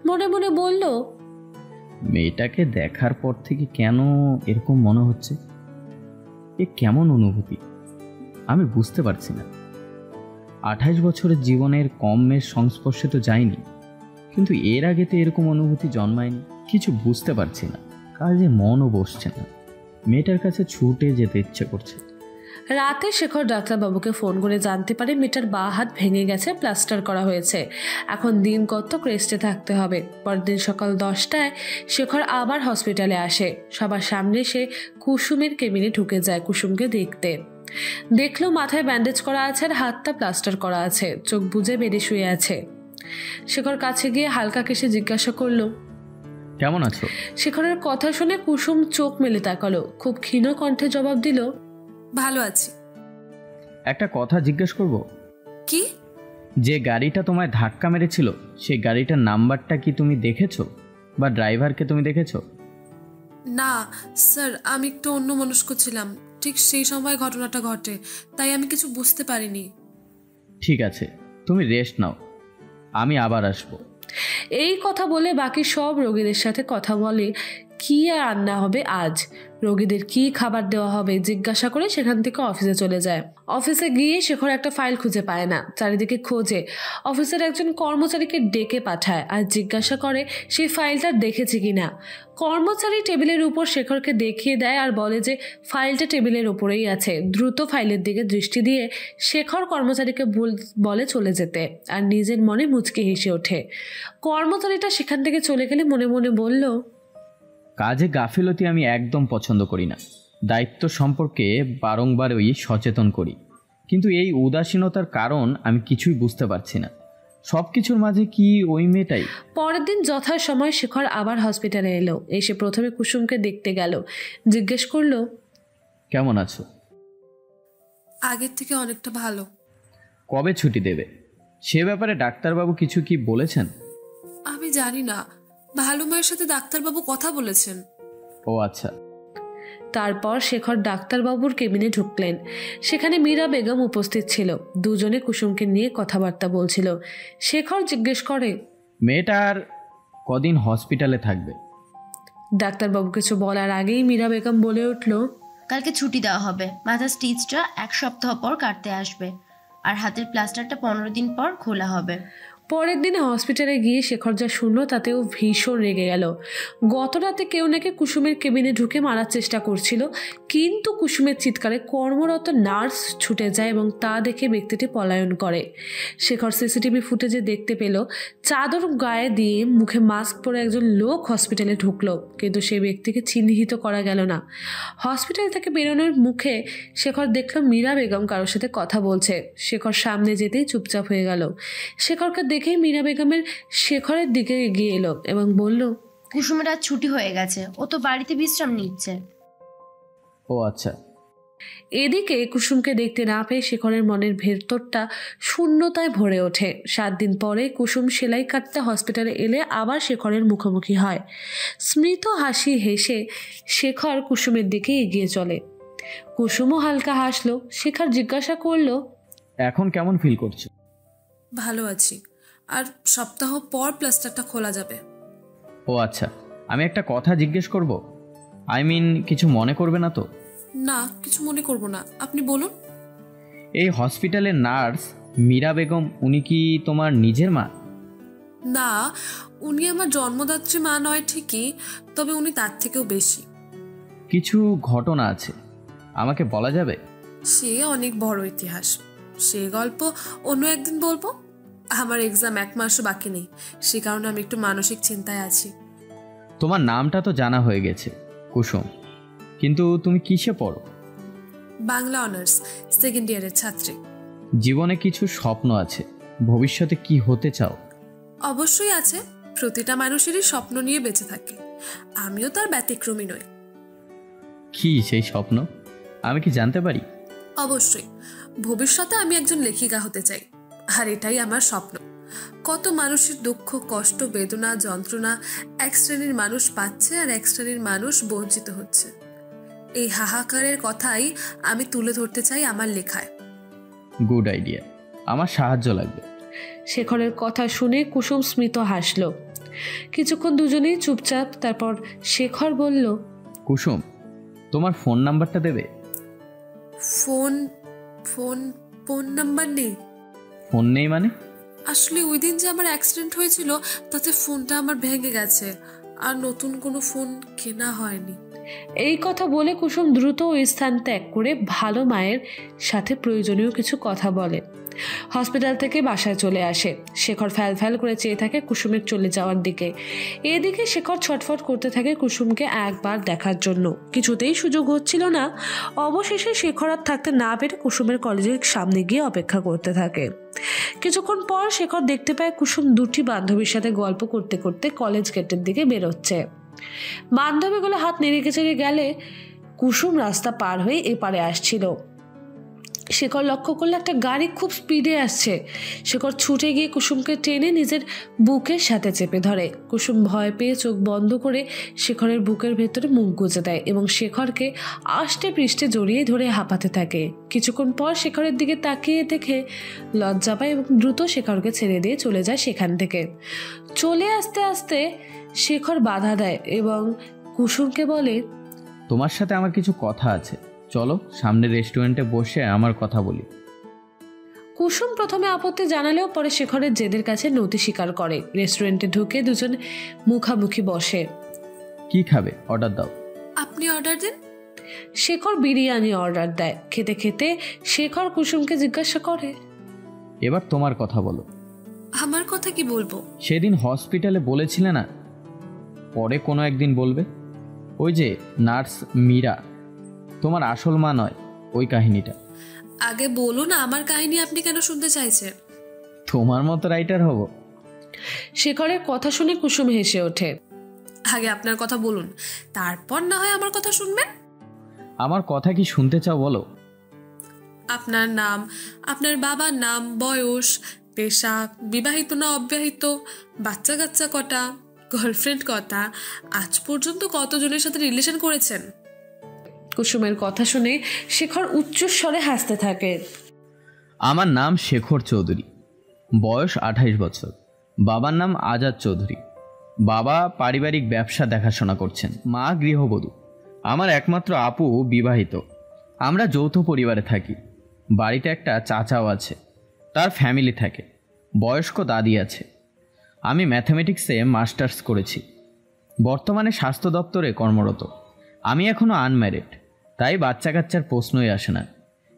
মনে মনে বলল, মেয়েটাকে দেখার পর থেকে কেন এরকম মনে হচ্ছে? এ কেমন অনুভূতি আমি বুঝতে পারছি না। 28 বছরের জীবনের কম মেয়ের সংস্পর্শে তো যায়নি, কিন্তু এর আগে তো এরকম অনুভূতি জন্মায়নি। কিছু বুঝতে পারছি না, কাজে মনও বসছে না। মেয়েটার কাছে ছুটে যেতে ইচ্ছে করছে। রাতে শেখর ডাক্তারবাবুকে ফোন করে জানতে পারে মেয়েটার বা হাত ভেঙে গেছে, প্লাস্টার করা হয়েছে, এখন দিন কতক রেস্টে থাকতে হবে। পরের দিন সকাল 10টায় শেখর আবার হসপিটালে আসে। সবার সামনে সে কুসুমের কেবিনে ঢুকে যায় কুসুমকে দেখতে। দেখলো মাথায় ব্যান্ডেজ করা আছে আর হাতটা প্লাস্টার করা আছে, চোখ বুজে বেডে শুয়ে আছে। শেখর কাছে গিয়ে হালকা কেসে জিজ্ঞাসা করলো, কেমন আছো? শেখরের কথা শুনে কুসুম চোখ মেলে তাকালো, খুব ক্ষীণ কণ্ঠে জবাব দিল, ভালো আছি। একটা কথা জিজ্ঞেস করব? কি? যে গাড়িটা তোমায় ধাক্কা মেরেছিল সেই গাড়িটার নাম্বারটা কি তুমি দেখেছো বা ড্রাইভারকে তুমি দেখেছো? না স্যার, আমি একটু অন্যমনস্ক ছিলাম, ঠিক সেই সময় ঘটনাটা ঘটে, তাই আমি কিছু বুঝতে পারিনি। ঠিক আছে, তুমি রেস্ট নাও, আমি আবার আসবো। এই কথা বলে বাকি সব রোগীদের সাথে কথা বলে কি আর রান্না হবে আজ, রোগীদের কি খাবার দেওয়া হবে জিজ্ঞাসা করে সেখান থেকে অফিসে চলে যায়। অফিসে গিয়ে শেখর একটা ফাইল খুঁজে পায় না, চারিদিকে খোঁজে। অফিসের একজন কর্মচারীকে ডেকে পাঠায় আর জিজ্ঞাসা করে সেই ফাইলটা দেখেছে কিনা। কর্মচারী টেবিলের উপর শেখরকে দেখিয়ে দেয় আর বলে যে ফাইলটা টেবিলের উপরেই আছে। দ্রুত ফাইলের দিকে দৃষ্টি দিয়ে শেখর কর্মচারীকে বলে চলে যেতে, আর নিজের মনে মুচকি হেসে ওঠে। কর্মচারীটা সেখান থেকে চলে গেলে মনে মনে বলল, কাজে গাফিলতি আমি একদম পছন্দ করি না। দায়িত্ব সম্পর্কে বারংবার সচেতন করি, কিন্তু এই উদাসীনতার কারণ আমি কিছুই বুঝতে পারছি না। সব কিছুর মাঝে কি ওই মেয়েটাই? পরের দিন যথাসময় শেখর আবার হসপিটালে এলো। এসে প্রথমে কুসুমকে দেখতে গেল, জিজ্ঞেস করলো, কেমন আছো? আগের থেকে অনেকটা ভালো। কবে ছুটি দেবে সে ব্যাপারে ডাক্তারবাবু কিছু কি বলেছেন? আমি জানি না, ভালো মায়ের সাথে ডাক্তারবাবু কথা বলেছেন। ও আচ্ছা। তারপর শেখর ডাক্তারবাবুর কেবিনে ঢুকলেন। সেখানে মীরা বেগম উপস্থিত ছিল। দুজনে কুসুমকে নিয়ে কথাবার্তা বলছিল। শেখর জিজ্ঞেস করে, মেয়েটার কদিন হসপিটালে থাকবে? ডাক্তারবাবু কিছু বলার আগেই মীরা বেগম বলে উঠল, কালকে ছুটি দেওয়া হবে, মাথার স্টিচটা 1 সপ্তাহ পর কাটতে আসবে, আর হাতের প্লাস্টারটা 15 দিন পর খোলা হবে। পরের দিনে হসপিটালে গিয়ে শেখর যা শুনল তাতেও ভীষণ রেগে গেল। গত রাতে কেউ নাকি কুসুমের কেবিনে ঢুকে মারার চেষ্টা করছিল, কিন্তু কুসুমের চিৎকারে কর্মরত নার্স ছুটে যায় এবং তা দেখে ব্যক্তিটি পলায়ন করে। শেখর সিসিটিভি ফুটেজে দেখতে পেল চাদর গায়ে দিয়ে মুখে মাস্ক পরে একজন লোক হসপিটালে ঢুকলো, কিন্তু সেই ব্যক্তিকে চিহ্নিত করা গেল না। হসপিটাল থেকে বেরোনোর মুখে শেখর দেখল মীরা বেগম কারোর সাথে কথা বলছে। শেখর সামনে যেতেই চুপচাপ হয়ে গেল। শেখরকে দেখেই মীরা বেগমের শেখরের দিকে এগিয়ে এলো এবং বলল, কুসুমের আজ ছুটি হয়ে গেছে, ও তো বাড়িতে বিশ্রাম নিচ্ছে। ও আচ্ছা। এদিকে কুসুমকে দেখতে না পেয়ে শেখরের মনের ভেতরটা শূন্যতায় ভরে ওঠে। 7 দিন পরে কুসুম সেলাই কাটতে হসপিটালে এলে আবার শেখরের মুখোমুখি হয়। স্মৃত হাসি হেসে শেখর কুসুমের দিকে এগিয়ে চলে। কুসুমও হালকা হাসলো। শেখর জিজ্ঞাসা করলো, এখন কেমন ফিল করছো? ভালো আছি, আর সপ্তাহ পর প্লাস্টারটা খোলা যাবে। ও আচ্ছা, আমি একটা কথা জিজ্ঞেস করব? কিছু মনে করবে না তো? না, কিছু মনে করব না, আপনি বলুন। এই হসপিটালের নার্স মীরা বেগম, উনি কি তোমার নিজের মা? না, উনি আমার জন্মদাত্রী মা নয় ঠিকই, তবে উনি তার থেকেও বেশি। কিছু ঘটনা আছে, আমাকে বলা যাবে? সে অনেক বড় ইতিহাস, সে গল্প অন্য একদিন বলবো। আমার এক্সাম 1 মাসও বাকি নেই, সে কারণে আমি একটু মানসিক চিন্তায় আছি। তোমার নামটা তো জানা হয়ে গেছে, কুসুম, কিন্তু তুমি কিসে পড়ো? বাংলা অনার্স, সেকেন্ড ইয়ারের ছাত্রী। জীবনে কিছু স্বপ্ন আছে, ভবিষ্যতে কি হতে চাও? অবশ্যই আছে, প্রতিটা মানুষেরই স্বপ্ন নিয়ে বেঁচে থাকে, আমিও তার ব্যতিক্রমী নই। কি সেই স্বপ্ন, আমি কি জানতে পারি? অবশ্যই, ভবিষ্যতে আমি একজন লেখিকা হতে চাই, আর এটাই আমার স্বপ্ন। কত মানুষের দুঃখ, কষ্ট, বেদনা, যন্ত্রণা এক শ্রেণীর মানুষ পাচ্ছে আর এক শ্রেণীর মানুষ বঞ্চিত হচ্ছে। এই হাহাকারের কথাই আমি তুলে ধরতে চাই আমার লেখায়। গুড আইডিয়া, আমার সাহায্য লাগবে। শেখরের কথা শুনে কুসুম স্মিত হাসল। কিছুক্ষণ দুজনেই চুপচাপ। তারপর শেখর বলল, কুসুম, তোমার ফোন নাম্বারটা দেবে? ফোন ফোন ফোন নাম্বার নেই। ফোন নেই মানে? আসলে ওই দিন যে আমার অ্যাক্সিডেন্ট হয়েছিল তাতে ফোনটা আমার ভেঙে গেছে, আর নতুন কোনো ফোন কেনা হয়নি। এই কথা বলে কুসুম দ্রুত ওই স্থান ত্যাগ করে ভালো মায়ের সাথে প্রয়োজনীয় কিছু কথা বলে। হসপিটাল থেকে বাসায় চলে আসে। শেখর ফ্যাল ফ্যাল করে চেয়ে থাকে কুসুমের চলে যাওয়ার দিকে। এদিকে শেখর ছটফট করতে থাকে কুসুমকে একবার দেখার জন্য। কিছুতেই সুযোগ হচ্ছিল না। অবশেষে শেখর আর থাকতে না পেরে কুসুমের কলেজের সামনে গিয়ে অপেক্ষা করতে থাকে। কিছুক্ষণ পর শেখর দেখতে পায় কুসুম দুটি বান্ধবীর সাথে গল্প করতে করতে কলেজ গেটের দিকে বেরোচ্ছে। বান্ধবীগুলো হাত নেড়ে চেড়ে গেলে কুসুম রাস্তা পার হয়ে এপারে আসছিল। শেখর লক্ষ্য করলে একটা গাড়ি খুব স্পিডে আসছে। শেখর ছুটে গিয়ে কুসুমকে টেনে নিজের বুকের সাথে চেপে ধরে। কুসুম ভয় পেয়ে চোখ বন্ধ করে শেখরের বুকের ভেতরে মুখ গুজে দেয় এবং শেখরকে আষ্টে পৃষ্ঠে জড়িয়ে ধরে হাঁপাতে থাকে। কিছুক্ষণ পর শেখরের দিকে তাকিয়ে দেখে লজ্জা পায় এবং দ্রুত শেখরকে ছেড়ে দিয়ে চলে যায় সেখান থেকে। চলে আসতে আসতে শেখর বাধা দেয় এবং কুসুমকে বলে, তোমার সাথে আমার কিছু কথা আছে, চলো সামনের রেস্টুরেন্টে বসে আমার কথা বলি। কুসুম প্রথমে আপত্তি জানালেও পরে শেখরের জেদের কাছে নতি স্বীকার করে। রেস্টুরেন্টে ঢুকে দুজন মুখামুখি বসে। কি খাবে, অর্ডার দাও। আপনি অর্ডার দিন। শেখর বিরিয়ানি অর্ডার দেয়। খেতে খেতে শেখর কুসুমকে জিজ্ঞাসা করে, এবার তোমার কথা বলো। আমার কথা কি বলবো? সেদিন হসপিটালে বলেছিলে না পরে কোনো একদিন বলবে? ওই যে নার্স মীরা তোমার আসল মা নয়, ওই কাহিনীটা। আগে বলুন আমার কাহিনী আপনি কেন শুনতে চাইছেন? তোমার মতো রাইটার হব? শেখরের কথা শুনে কুসুম হেসে ওঠে। আগে আপনার কথা বলুন, তারপর না হয় আমার কথা শুনবেন। আমার কথা কি শুনতে চাও বলো? আপনার নাম, আপনার বাবার নাম, বয়স, পেশা, বিবাহিত না অবিবাহিত, বাচ্চা কাচ্চা কটা, গার্লফ্রেন্ড কটা, আজ পর্যন্ত কতজনের সাথে রিলেশন করেছেন? কুসুমের কথা শুনে শেখর উচ্চস্বরে হাসতে থাকে। আমার নাম শেখর চৌধুরী, বয়স 28 বছর, বাবার নাম আজাদ চৌধুরী। বাবা পারিবারিক ব্যবসা দেখাশোনা করছেন, মা গৃহবধূ। আমার একমাত্র আপু বিবাহিত। আমরা যৌথ পরিবারে থাকি। বাড়িতে একটা চাচাও আছে, তার ফ্যামিলি থাকে। বয়স্ক দাদি আছে। আমি ম্যাথামেটিক্সে মাস্টার্স করেছি, বর্তমানে স্বাস্থ্য দপ্তরে কর্মরত। আমি এখনও আনম্যারিড, তাই বাচ্চা কাচ্চার প্রশ্নই আসে না।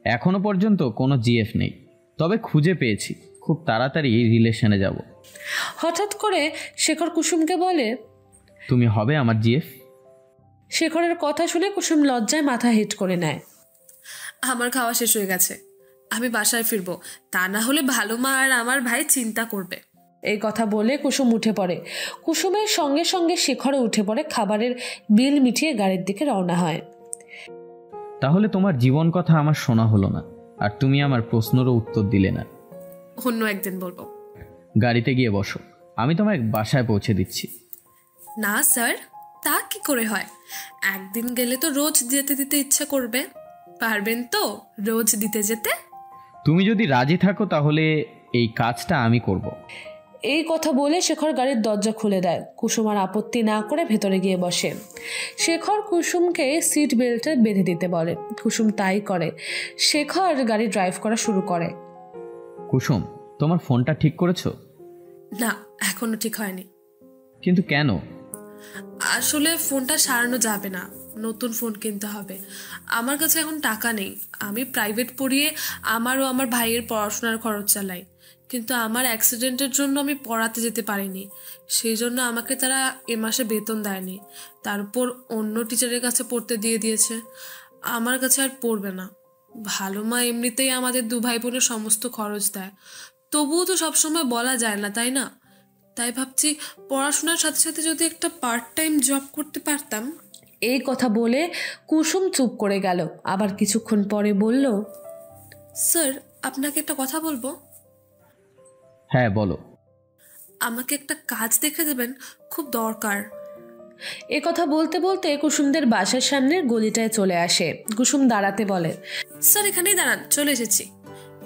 এখনও পর্যন্ত কোনো জিএফ নেই, তবে খুঁজে পেয়েছি, খুব তাড়াতাড়ি রিলেশনে যাব। হঠাৎ করে শেখর কুসুমকে বলে, তুমি হবে আমার জিএফ? শেখরের কথা শুনে কুসুম লজ্জায় মাথা হেট করে নেয়। আমার খাওয়া শেষ হয়ে গেছে, আমি বাসায় ফিরবো, তা না হলে ভালো মা আর আমার ভাই চিন্তা করবে। এই কথা বলে কুসুম উঠে পড়ে। কুসুমের সঙ্গে সঙ্গে শেখরও উঠে পড়ে। খাবারের বিল মিটিয়ে গাড়ির দিকে রওনা হয়। তাহলে তোমার জীবন কথা আমার শোনা হলো না, আর তুমি আমার প্রশ্নেরও উত্তর দিলে না। অন্য একদিন বলবো। গাড়িতে গিয়ে বসো, আমি তোমায় বাসায় পৌঁছে দিচ্ছি। না স্যার, তা কি করে হয়? একদিন গেলে তো রোজ যেতে দিতে ইচ্ছা করবে। পারবেন তো রোজ দিতে যেতে? তুমি যদি রাজি থাকো তাহলে এই কাজটা আমি করব। এই কথা বলে শেখর গাড়ির দরজা খুলে দেয়। কুসুম আর আপত্তি না করে ভেতরে গিয়ে বসে। শেখর কুসুমকে সিট বেল্টে বেঁধে দিতে বলে। কুসুম তাই করে। শেখর গাড়ি ড্রাইভ করা শুরু করে। কুসুম, তোমার ফোনটা ঠিক করেছো? না, এখনো ঠিক হয়নি। কিন্তু কেন? আসলে ফোনটা সারানো যাবে না, নতুন ফোন কিনতে হবে। আমার কাছে এখন টাকা নেই। আমি প্রাইভেট পড়িয়ে আমার ও আমার ভাইয়ের পড়াশোনার খরচ চালাই, কিন্তু আমার অ্যাক্সিডেন্টের জন্য আমি পড়াতে যেতে পারিনি। সেই জন্য আমাকে তারা এ মাসে বেতন দেয়নি। তারপর অন্য টিচারের কাছে পড়তে দিয়ে দিয়েছে। আমার কাছে আর পড়বে না। ভালো মা এমনিতেই আমাদের দু ভাই বোনের সমস্ত খরচ দেয়, তবুও তো সবসময় বলা যায় না, তাই না? তাই ভাবছি পড়াশোনার সাথে সাথে যদি একটা পার্ট টাইম জব করতে পারতাম। এই কথা বলে কুসুম চুপ করে গেল, আবার কিছুক্ষণ পরে বলল, স্যার আপনাকে একটা কথা বলবো। হ্যাঁ বলো। আমাকে একটা কাজ দেখে দেবেন, খুব দরকার। এ কথা বলতে বলতে কুসুমদের বাসার সামনের গলিটায় চলে আসে। কুসুম দাঁড়াতে বলে, স্যার এখানেই দাঁড়ান, চলে এসেছি।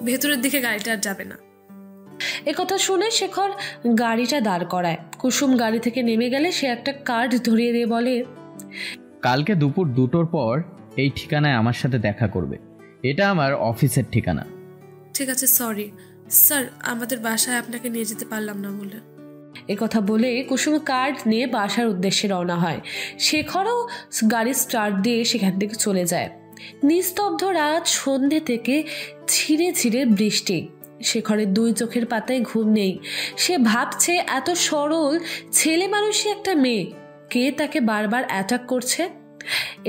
ভেতরের দিকে গাড়িটা আর যাবে না। এ কথা শুনে শেখর গাড়িটা দাঁড় করায়। কুসুম গাড়ি থেকে নেমে গেলে সে একটা কার্ড ধরিয়ে দিয়ে বলে, কালকে দুপুর 2টোর পর এই ঠিকানায় আমার সাথে দেখা করবে। এটা আমার অফিসের ঠিকানা। ঠিক আছে, সরি স্যার, আমাদের বাসায় আপনাকে নিয়ে যেতে পারলাম না বলে। এ কথা বলে কুসুম কার্ড নিয়ে বাসার উদ্দেশ্যে রওনা হয়। শেখরও গাড়ি স্টার্ট দিয়ে সেখান থেকে চলে যায়। নিস্তব্ধ রাত, সন্ধে থেকে ঝিরে ঝিরে বৃষ্টি। শেখরের 2 চোখের পাতায় ঘুম নেই। সে ভাবছে, এত সরল ছেলে মানুষই একটা মেয়ে, কে তাকে বারবার অ্যাটাক করছে?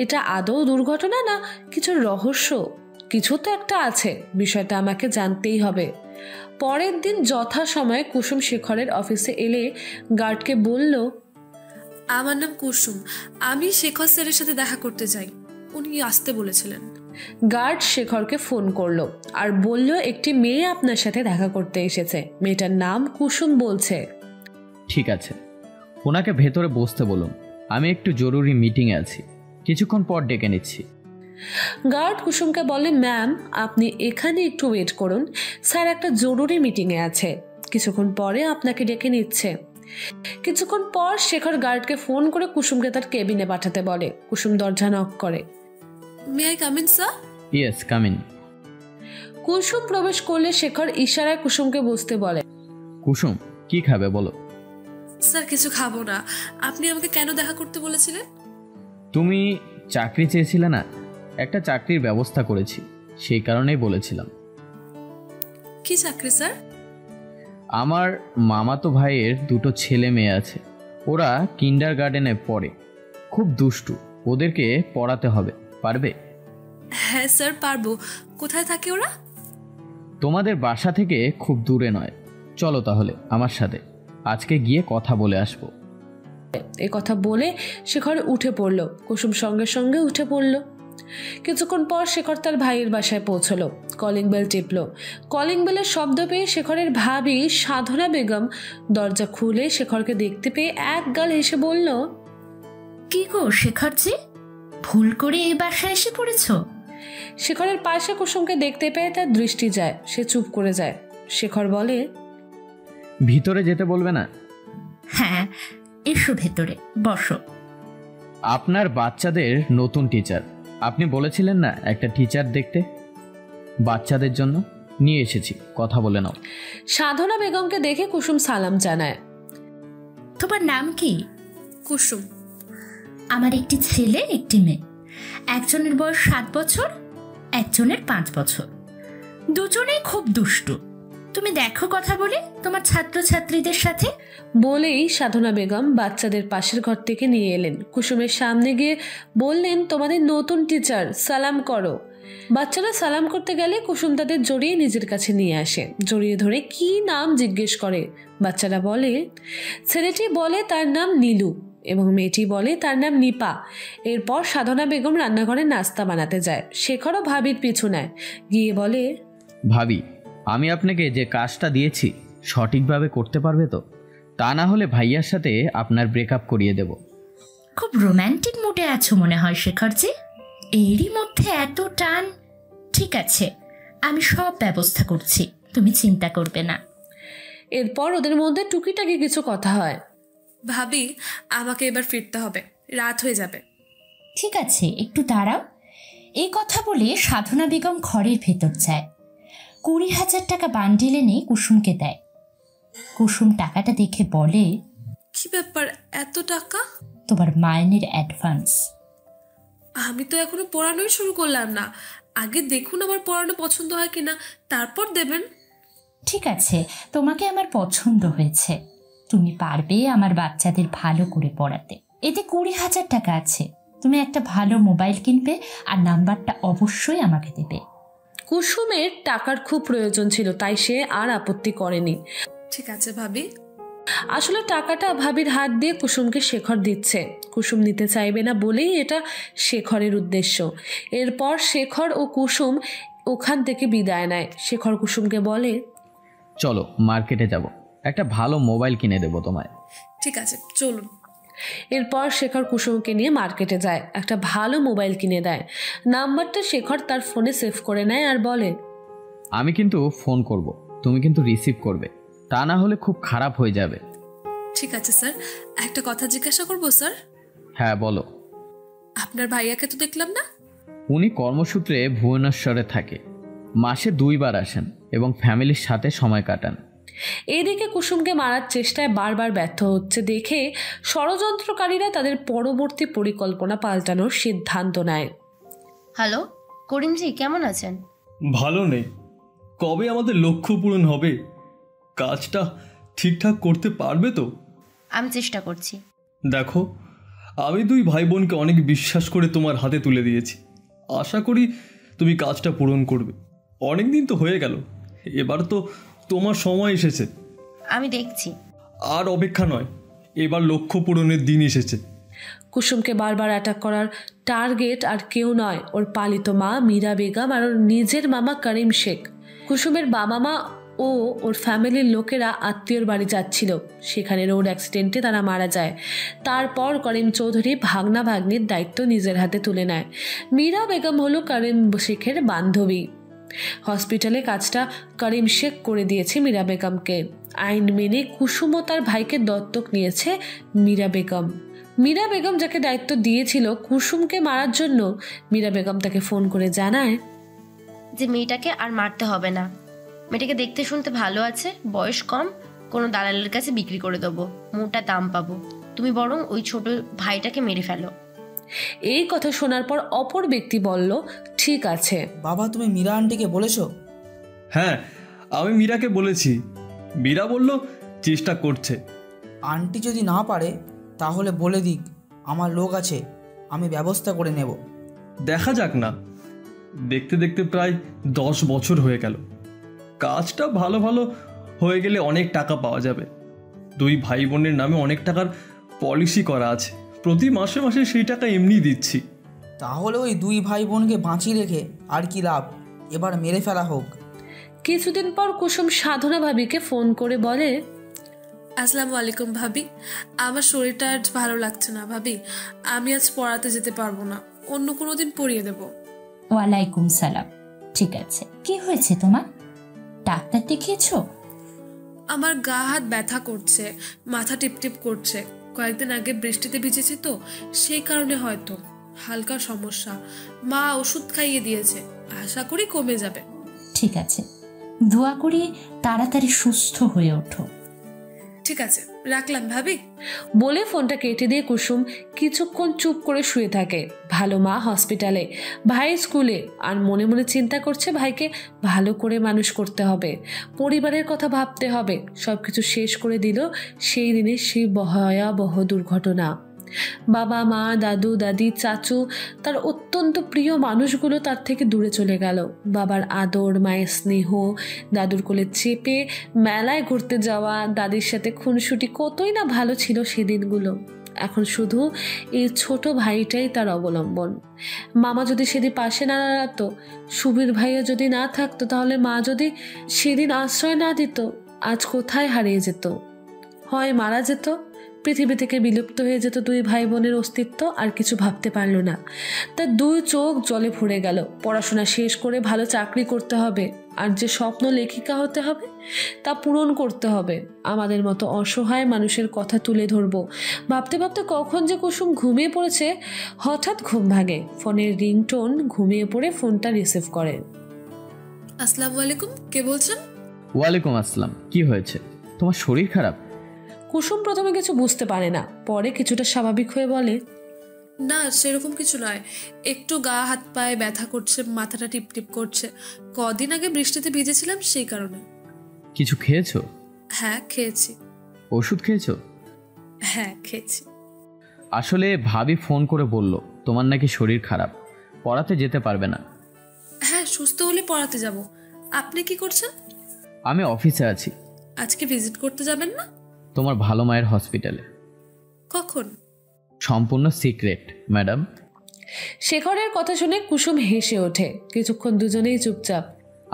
এটা আদৌ দুর্ঘটনা না কিছু রহস্য? কিছু তো একটা আছে, বিষয়টা আমাকে জানতেই হবে। পরের দিন যথাসময়ে কুসুম শেখরের অফিসে এলে গার্ডকে বলল, আমার নাম কুসুম, আমি শেখর স্যারের সাথে দেখা করতে চাই, উনি আসতে বলেছিলেন। গার্ড শেখরকে ফোন করলো আর বলল, একটি মেয়ে আপনার সাথে দেখা করতে এসেছে, মেয়েটার নাম কুসুম বলছে। ঠিক আছে, ওনাকে ভেতরে বসতে বলুন, আমি একটু জরুরি মিটিংয়ে আছি, কিছুক্ষণ পর ডেকে নিচ্ছি। গার্ড কুসুমকে বলে, ম্যাম আপনি এখানে একটু ওয়েট করুন, স্যার একটা জরুরি মিটিংয়ে আছে, কিছুক্ষণ পরে আপনাকে ডেকে নিচ্ছে। কিছুক্ষণ পর শেখর গার্ডকে ফোন করে কুসুমকে তার কেবিনে পাঠাতে বলে। কুসুম দরজা নক করে। May I come in sir? Yes, come in. Kusum প্রবেশ করলে শেখর ইশারায় কুসুমকে বসতে বলে। কুসুম কি খাবে বলো? স্যার কিছু খাবো না, আপনি আমাকে কেন দেখা করতে বলেছিলেন? তুমি চাকরি চেয়েছিলে না, একটা চাকরির ব্যবস্থা করেছি, সেই কারণেই বলেছিলাম। কি চাকরি স্যার? আমার মামাতো ভাইয়ের 2টো ছেলে মেয়ে আছে, ওরা কিন্ডার গার্ডেনে পড়ে, খুব দুষ্টু, ওদেরকে পড়াতে হবে, পারবে? হ্যাঁ স্যার পারবো। কোথায় থাকে ওরা? তোমাদের বাসা থেকে খুব দূরে নয়, চলো তাহলে আমার সাথে, আজকে গিয়ে কথা বলে আসবো। এ কথা বলে শেখর উঠে পড়ল। কুসুম সঙ্গে সঙ্গে উঠে পড়ল। কিছুক্ষণ পর শেখর তার ভাইয়ের বাসায় পৌঁছলো। Calling bell টিপল। কলিং বেলের শব্দ পেয়ে শেখরের ভাবি সাধনা বেগম দরজা খুলে শেখরকে দেখতে পেয়ে এক গাল হেসে বলল, কি গো শেখরজি, ভুল করে এই বাসায় এসে পড়েছ? শেখরের পাশে কুসুমকে দেখতে পেয়ে তার দৃষ্টি যায়, সে চুপ করে যায়। শেখর বলে, ভিতরে যেতে বলবে না? হ্যাঁ এসো ভেতরে বসো। আপনার বাচ্চাদের নতুন টিচার, আপনি বলেছিলেন না একটা টিচার দেখতে, বাচ্চাদের জন্য নিয়ে এসেছি, কথা বলে নাও। সাধনা বেগমকে দেখে কুসুম সালাম জানায়। তোমার নাম কি? কুসুম। আমার একটি ছেলে একটি মেয়ে, একজনের বয়স 7 বছর, একজনের 5 বছর, দুজনেই খুব দুষ্টু। তুমি দেখো কথা বলে তোমার ছাত্রছাত্রীদের সাথে। বলেই সাধনা বেগম বাচ্চাদের পাশের ঘর থেকে নিয়ে এলেন। কুসুমের সামনে গিয়ে বললেন, তোমাদের নতুন টিচার, সালাম করো। বাচ্চারা সালাম করতে গেলে কুসুম তাদের জড়িয়ে নিজের কাছে নিয়ে আসে। জড়িয়ে ধরে কি নাম জিজ্ঞেস করে। বাচ্চারা বলে, ছেলেটি বলে তার নাম নীলু এবং মেয়েটি বলে তার নাম নিপা। এরপর সাধনা বেগম রান্নাঘরে নাস্তা বানাতে যায়। শেখরও ভাবির পিছু নেয়, গিয়ে বলে, ভাবি আমি আপনাকে যে কাজটা দিয়েছি সঠিকভাবে করতে পারবে তো? তা না হলে ভাইয়ার সাথে আপনার ব্রেকআপ করিয়ে দেব। খুব রোম্যান্টিক মুডে আছো মনে হয় শেখরজি, এরই মধ্যে এত টান। ঠিক আছে, আমি সব ব্যবস্থা করছি, তুমি চিন্তা করবে না। এরপর ওদের মধ্যে টুকিটাকি কিছু কথা হয়। ভাবি আমাকে এবার ফিরতে হবে, রাত হয়ে যাবে। ঠিক আছে একটু দাঁড়াও। এই কথা বলে সাধনা বেগম ঘরের ভেতর যায়, 20,000 টাকা বান্ডিল এনে কুসুমকে দেয়। কুসুম টাকাটা দেখে বলে, কি ব্যাপার, এত টাকা? তোমার মাইনের অ্যাডভান্স। আমি তো এখনো পড়ানোই শুরু করলাম না, আগে দেখুন আমার পড়ানো পছন্দ হয় কিনা, তারপর দেবেন। ঠিক আছে, তোমাকে আমার পছন্দ হয়েছে, তুমি পারবে আমার বাচ্চাদের ভালো করে পড়াতে। এতে 20,000 টাকা আছে, তুমি একটা ভালো মোবাইল কিনবে আর নাম্বারটা অবশ্যই আমাকে দেবে। কুসুমের টাকার খুব প্রয়োজন ছিল, তাই সে আর আপত্তি করেনি। ঠিক আছে ভাবি। আসলে টাকাটা ভাবির হাত দিয়ে কুসুমকে শেখর দিচ্ছে। কুসুম নিতে চাইবে না বলেই এটা শেখরের উদ্দেশ্য। এরপর শেখর ও কুসুম ওখান থেকে বিদায় নেয়। শেখর কুসুমকে বলে, চলো মার্কেটে যাব, একটা ভালো মোবাইল কিনে দেবো তোমায়। ঠিক আছে চলুন। এরপর শেখর কুসুমকে নিয়ে মার্কেটে যায়, একটা ভালো মোবাইল কিনে দেয়। নাম্বারটা শেখর তার ফোনে সেভ করে নেয় আর বলে, আমি কিন্তু ফোন করব, তুমি কিন্তু রিসিভ করবে, তা না হলে খুব খারাপ হয়ে যাবে। ঠিক আছে স্যার, একটা কথা জিজ্ঞাসা করবো স্যার? হ্যাঁ বলো। আপনার ভাইয়াকে তো দেখলাম না। উনি কর্মসূত্রে ভুবনেশ্বরে থাকে, মাসে 2 বার আসেন এবং ফ্যামিলির সাথে সময় কাটান। এদিকে কুসুমকে মারার চেষ্টায় বারবার ব্যর্থ হচ্ছে দেখে ষড়যন্ত্রকারীরা তাদের পরবর্তী পরিকল্পনা পাল্টানোর সিদ্ধান্ত নেয়। হ্যালো করিমজি, কেমন আছেন? ভালো নেই। কবে আমাদের লক্ষ্য পূরণ হবে? কাজটা ঠিকঠাক করতে পারবে তো? আমি চেষ্টা করছি। দেখো, আমি 2 ভাই বোনকে অনেক বিশ্বাস করে তোমার হাতে তুলে দিয়েছি। আশা করি তুমি কাজটা পূরণ করবে। অনেক দিন তো হয়ে গেল, এবার তো তোমার সময় এসেছে। আমি দেখছি। আর অপেক্ষা নয়, এবার লক্ষ্য পূরণের দিন এসেছে। কুসুমকে বারবার অ্যাটাক করার টার্গেট আর কেউ নয়, ওর পালিত মা মীরা বেগম আর ওর নিজের মামা করিম শেখ। কুসুমের বাবা মা ও ওর ফ্যামিলির লোকেরা আত্মীয়র বাড়ি যাচ্ছিল, সেখানে রোড অ্যাক্সিডেন্টে তারা মারা যায়। তারপর করিম চৌধুরী ভাগনা ভাগ্নির দায়িত্ব নিজের হাতে তুলে নেয়। মীরা বেগম হলো করিম শেখের বান্ধবী। হসপিটালে কাজটা করিম শেখ করে দিয়েছে মীরা বেগমকে। আইন মেনে কুসুম ও তার ভাইকে দত্তক নিয়েছে মীরা বেগম। মীরা বেগম যাকে দায়িত্ব দিয়েছিল কুসুমকে মারার জন্য, মীরা বেগম তাকে ফোন করে জানায় যে মেয়েটাকে আর মারতে হবে না, মেয়েটাকে দেখতে শুনতে ভালো আছে, বয়স কম, কোনো দালালের কাছে বিক্রি করে দেবো, মোটা দাম পাবো, তুমি বরং ওই ছোট ভাইটাকে মেরে ফেলো। এই কথা শোনার পর অপর ব্যক্তি বলল, ঠিক আছে। বাবা, তুমি মীরা আন্টিকে বলেছো? হ্যাঁ, আমি মীরাকে বলেছি। মীরা বলল চেষ্টা করছে। আন্টি যদি না পারে তাহলে বলে দিক, আমার লোক আছে, আমি ব্যবস্থা করে নেব। দেখা যাক না। দেখতে দেখতে প্রায় 10 বছর হয়ে গেল। কাজটা ভালো ভালো হয়ে গেলে অনেক টাকা পাওয়া যাবে। 2 ভাই বোনের নামে অনেক টাকার পলিসি করা আছে, প্রতি মাসে মাসে সেই টাকা এমনি দিচ্ছি। তাহলে ওই 2 ভাই বোনকে বাঁচিয়ে রেখে আর কি লাভ, এবার মেরে ফেলা হোক। কিছুদিন পর কুসুম সাধনা ভাবিকে ফোন করে বলে, আসসালামু আলাইকুম ভাবি, আমার শরীরটা আজ ভালো লাগছে না ভাবি, আমি আজ পড়াতে যেতে পারবো না, অন্য কোনো দিন পড়িয়ে দেব। ওয়ালাইকুম সালাম। ঠিক আছে, কি হয়েছে তোমার? ডাক্তার দেখিয়েছো? আমার গা হাত ব্যথা করছে, মাথা টিপটিপ করছে, কয়েকদিন আগে বৃষ্টিতে ভিজেছি তো, সেই কারণে হয়তো হালকা সমস্যা। মা ওষুধ খাইয়ে দিয়েছে, আশা করি কমে যাবে। ঠিক আছে, দোয়া করি তাড়াতাড়ি সুস্থ হয়ে ওঠো। ঠিক আছে, রাখলাম ভাবি। বলে ফোনটা কেটে দিয়ে কুসুম কিছুক্ষণ চুপ করে শুয়ে থাকে। ভালো মা হসপিটালে, ভাই স্কুলে, আর মনে মনে চিন্তা করছে ভাইকে ভালো করে মানুষ করতে হবে, পরিবারের কথা ভাবতে হবে। সবকিছু শেষ করে দিল সেই দিনে সেই ভয়াবহ দুর্ঘটনা। বাবা মা দাদু দাদি চাচু, তার অত্যন্ত প্রিয় মানুষগুলো তার থেকে দূরে চলে গেল। বাবার আদর, মায়ের স্নেহ, দাদুর কোলে চেপে মেলায় ঘুরতে যাওয়া, দাদির সাথে খুনসুটি, কতই না ভালো ছিল সেদিনগুলো। এখন শুধু এই ছোট ভাইটাই তার অবলম্বন। মামা যদি সেদিন পাশে না দাঁড়াতো, সুবীর ভাইয়া যদি না থাকতো, তাহলে মা যদি সেদিন আশ্রয় না দিত, আজ কোথায় হারিয়ে যেত? হয় মারা যেত, পৃথিবী থেকে বিলুপ্ত হয়ে যেত 2 ভাই বোনের অস্তিত্ব। আর কিছু ভাবতে পারল না। তার 2 চোখ জলে ভরে গেল। পড়াশোনা শেষ করে ভালো চাকরি করতে হবে, আর যে স্বপ্ন লেখিকা হতে হবে তা পূরণ করতে হবে। আমাদের মতো অসহায় মানুষের কথা তুলে ধরবো। ভাবতে ভাবতে কখন যে কুসুম ঘুমিয়ে পড়েছে, হঠাৎ ঘুম ভাঙে। ফোনের রিংটোন, ঘুমিয়ে পড়ে ফোনটা রিসিভ করে। আসসালামু আলাইকুম, কে বলছেন? ওয়ালাইকুম আসসালাম। কি হয়েছে, তোমার শরীর খারাপ? কুসুম প্রথমে কিছু বুঝতে পারে না, পরে কিছুটা স্বাভাবিক হয়ে বলে, না সেরকম কিছু নয়, একটু গা হাত পায়ে ব্যথা করছে, মাথাটা টিপটিপ করছে, কদিন আগে বৃষ্টিতে ভিজেছিলাম সেই কারণে। কিছু খেয়েছো? হ্যাঁ খেয়েছি। ওষুধ খেয়েছো? হ্যাঁ খেয়েছি। আসলে ভাবি ফোন করে বলল তোমার নাকি শরীর খারাপ, পড়াতে যেতে পারবে না। হ্যাঁ, সুস্থ হলে পড়াতে যাব। আপনি কি করছেন? আমি অফিসে আছি। আজকে ভিজিট করতে যাবেন না? তোমার ভালো মায়ের হসপিটালে। কখন? সম্পূর্ণ সিক্রেট ম্যাডাম। শেখরের কথা শুনে কুসুম হেসে ওঠে। কিছুক্ষণ দুজনেই চুপচাপ।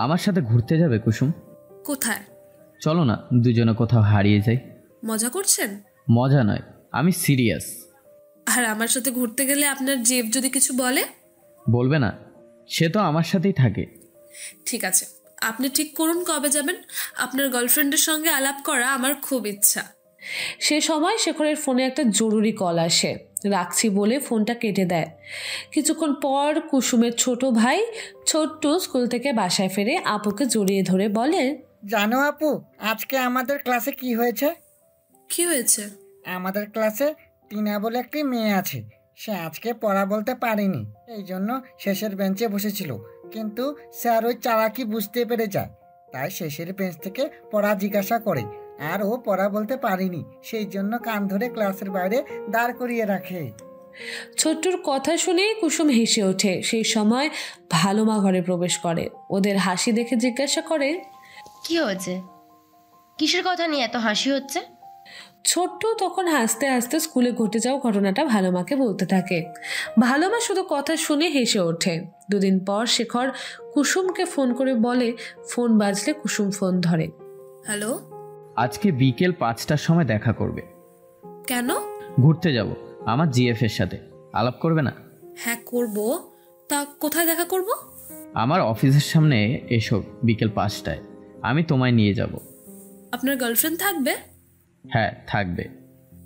আমার সাথে ঘুরতে যাবে কুসুম? কোথায়? চলো না দুজনে কোথাও হারিয়ে যাই। মজা করছেন? মজা নয়, আমি সিরিয়াস। আর আমার সাথে ঘুরতে গেলে আপনার জেব যদি কিছু বলে? বলবে না, সে তো আমার সাথেই থাকে। ঠিক আছে, আপনি ঠিক করুন কবে যাবেন। আপনার গার্লফ্রেন্ডের সঙ্গে আলাপ করা আমার খুব ইচ্ছা। সে সময় শেখরের ফোনে একটা জরুরি কল আসে। রাখছি বলে ফোনটা কেটে দেয়। কিছুক্ষণ পর কুসুমের ছোট ভাই ছোট্ট স্কুল থেকে বাসায় ফিরে আপুকে জড়িয়ে ধরে বলে, জানো আপু, আজকে আমাদের ক্লাসে কি হয়েছে? কি হয়েছে? আমাদের ক্লাসে টিনা বলে একটি মেয়ে আছে। সে আজকে পড়া বলতে পারেনি, এই জন্য শেষের বেঞ্চে বসেছিল। কিন্তু স্যার ওই চালাকি বুঝতে পেরে যায়, তাই শেষের বেঞ্চ থেকে পড়া জিজ্ঞাসা করে। আর ও পড়া বলতে পারেনি, সেই জন্য কান ধরে ক্লাসের বাইরে দাঁড় করিয়ে রাখে। ছোট্টুর কথা শুনে কুসুম হেসে ওঠে। সেই সময় ভালো মা ঘরে প্রবেশ করে। ওদের হাসি দেখে জিজ্ঞাসা করে, কি হয়েছে? কিসের কথা নিয়ে এত হাসি হচ্ছে? ছোট্ট তখন হাসতে হাসতে স্কুলে ঘটে যাওয়া ঘটনাটা ভালো মাকে বলতে থাকে। ভালো মা শুধু কথা শুনে হেসে ওঠে। দুদিন পর শেখর কুসুমকে ফোন করে বলে, ফোন বাজলে কুসুম ফোন ধরে। হ্যালো, আজকে বিকেল 5টার সময় দেখা করবে। কেন? ঘুরতে যাব আমার জিএফ এর সাথে। আলাপ করবে না? হ্যাঁ করব। তা কোথায় দেখা করব? আমার অফিসের সামনে এসো বিকেল 5টায়। আমি তোমায় নিয়ে যাব। আপনার গার্লফ্রেন্ড থাকবে? হ্যাঁ থাকবে।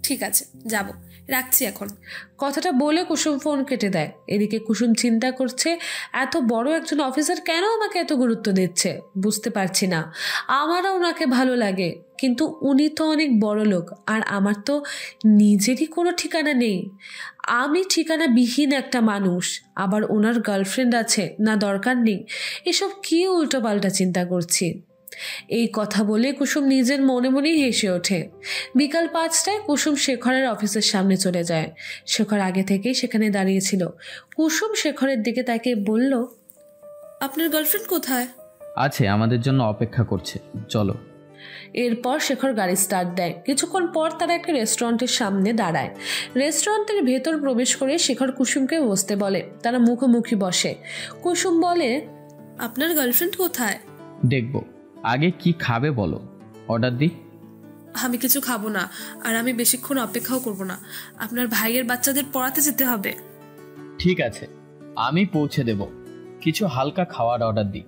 ঠিক আছে, যাব। রাখছি এখন। কথাটা বলে কুসুম ফোন কেটে দেয়। এদিকে কুসুম চিন্তা করছে, এত বড় একজন অফিসার কেন আমাকে এত গুরুত্ব দিচ্ছে বুঝতে পারছি না। আমারও ওনাকে ভালো লাগে, কিন্তু উনি তো অনেক বড় লোক, আর আমার তো নিজেরই কোনো ঠিকানা নেই। আমি ঠিকানাবিহীন একটা মানুষ। আবার ওনার গার্লফ্রেন্ড আছে, না দরকার নেই। এসব কি উল্টোপাল্টা চিন্তা করছি। এই কথা বলে কুসুম নিজের মনে মনেই হেসে ওঠে। বিকাল 5টায় কুসুম শেখরের অফিসের সামনে চলে যায়। শেখর আগে থেকেই সেখানে দাঁড়িয়েছিল। কুসুম শেখরের দিকে তাকে বলল, আপনার গার্লফ্রেন্ড কোথায়? আছে, আমাদের জন্য অপেক্ষা করছে, চলো। এরপর শেখর গাড়ি স্টার্ট দেয়। কিছুক্ষণ পর তারা একটা রেস্টুরেন্টের সামনে দাঁড়ায়। রেস্টুরেন্টের ভেতর প্রবেশ করে শেখর কুসুমকে বসতে বলে। তারা মুখোমুখি বসে। কুসুম বলে, আপনার গার্লফ্রেন্ড কোথায়? দেখবো, আগে কি খাবে বলো, অর্ডার দিই। আমি কিছু খাবো না, আর আমি বেশিক্ষণ অপেক্ষাও করব না। আপনার ভাইয়ের বাচ্চাদের পড়াতে যেতে হবে। ঠিক আছে, আমি পৌঁছে দেব। কিছু হালকা খাবার অর্ডার দিই।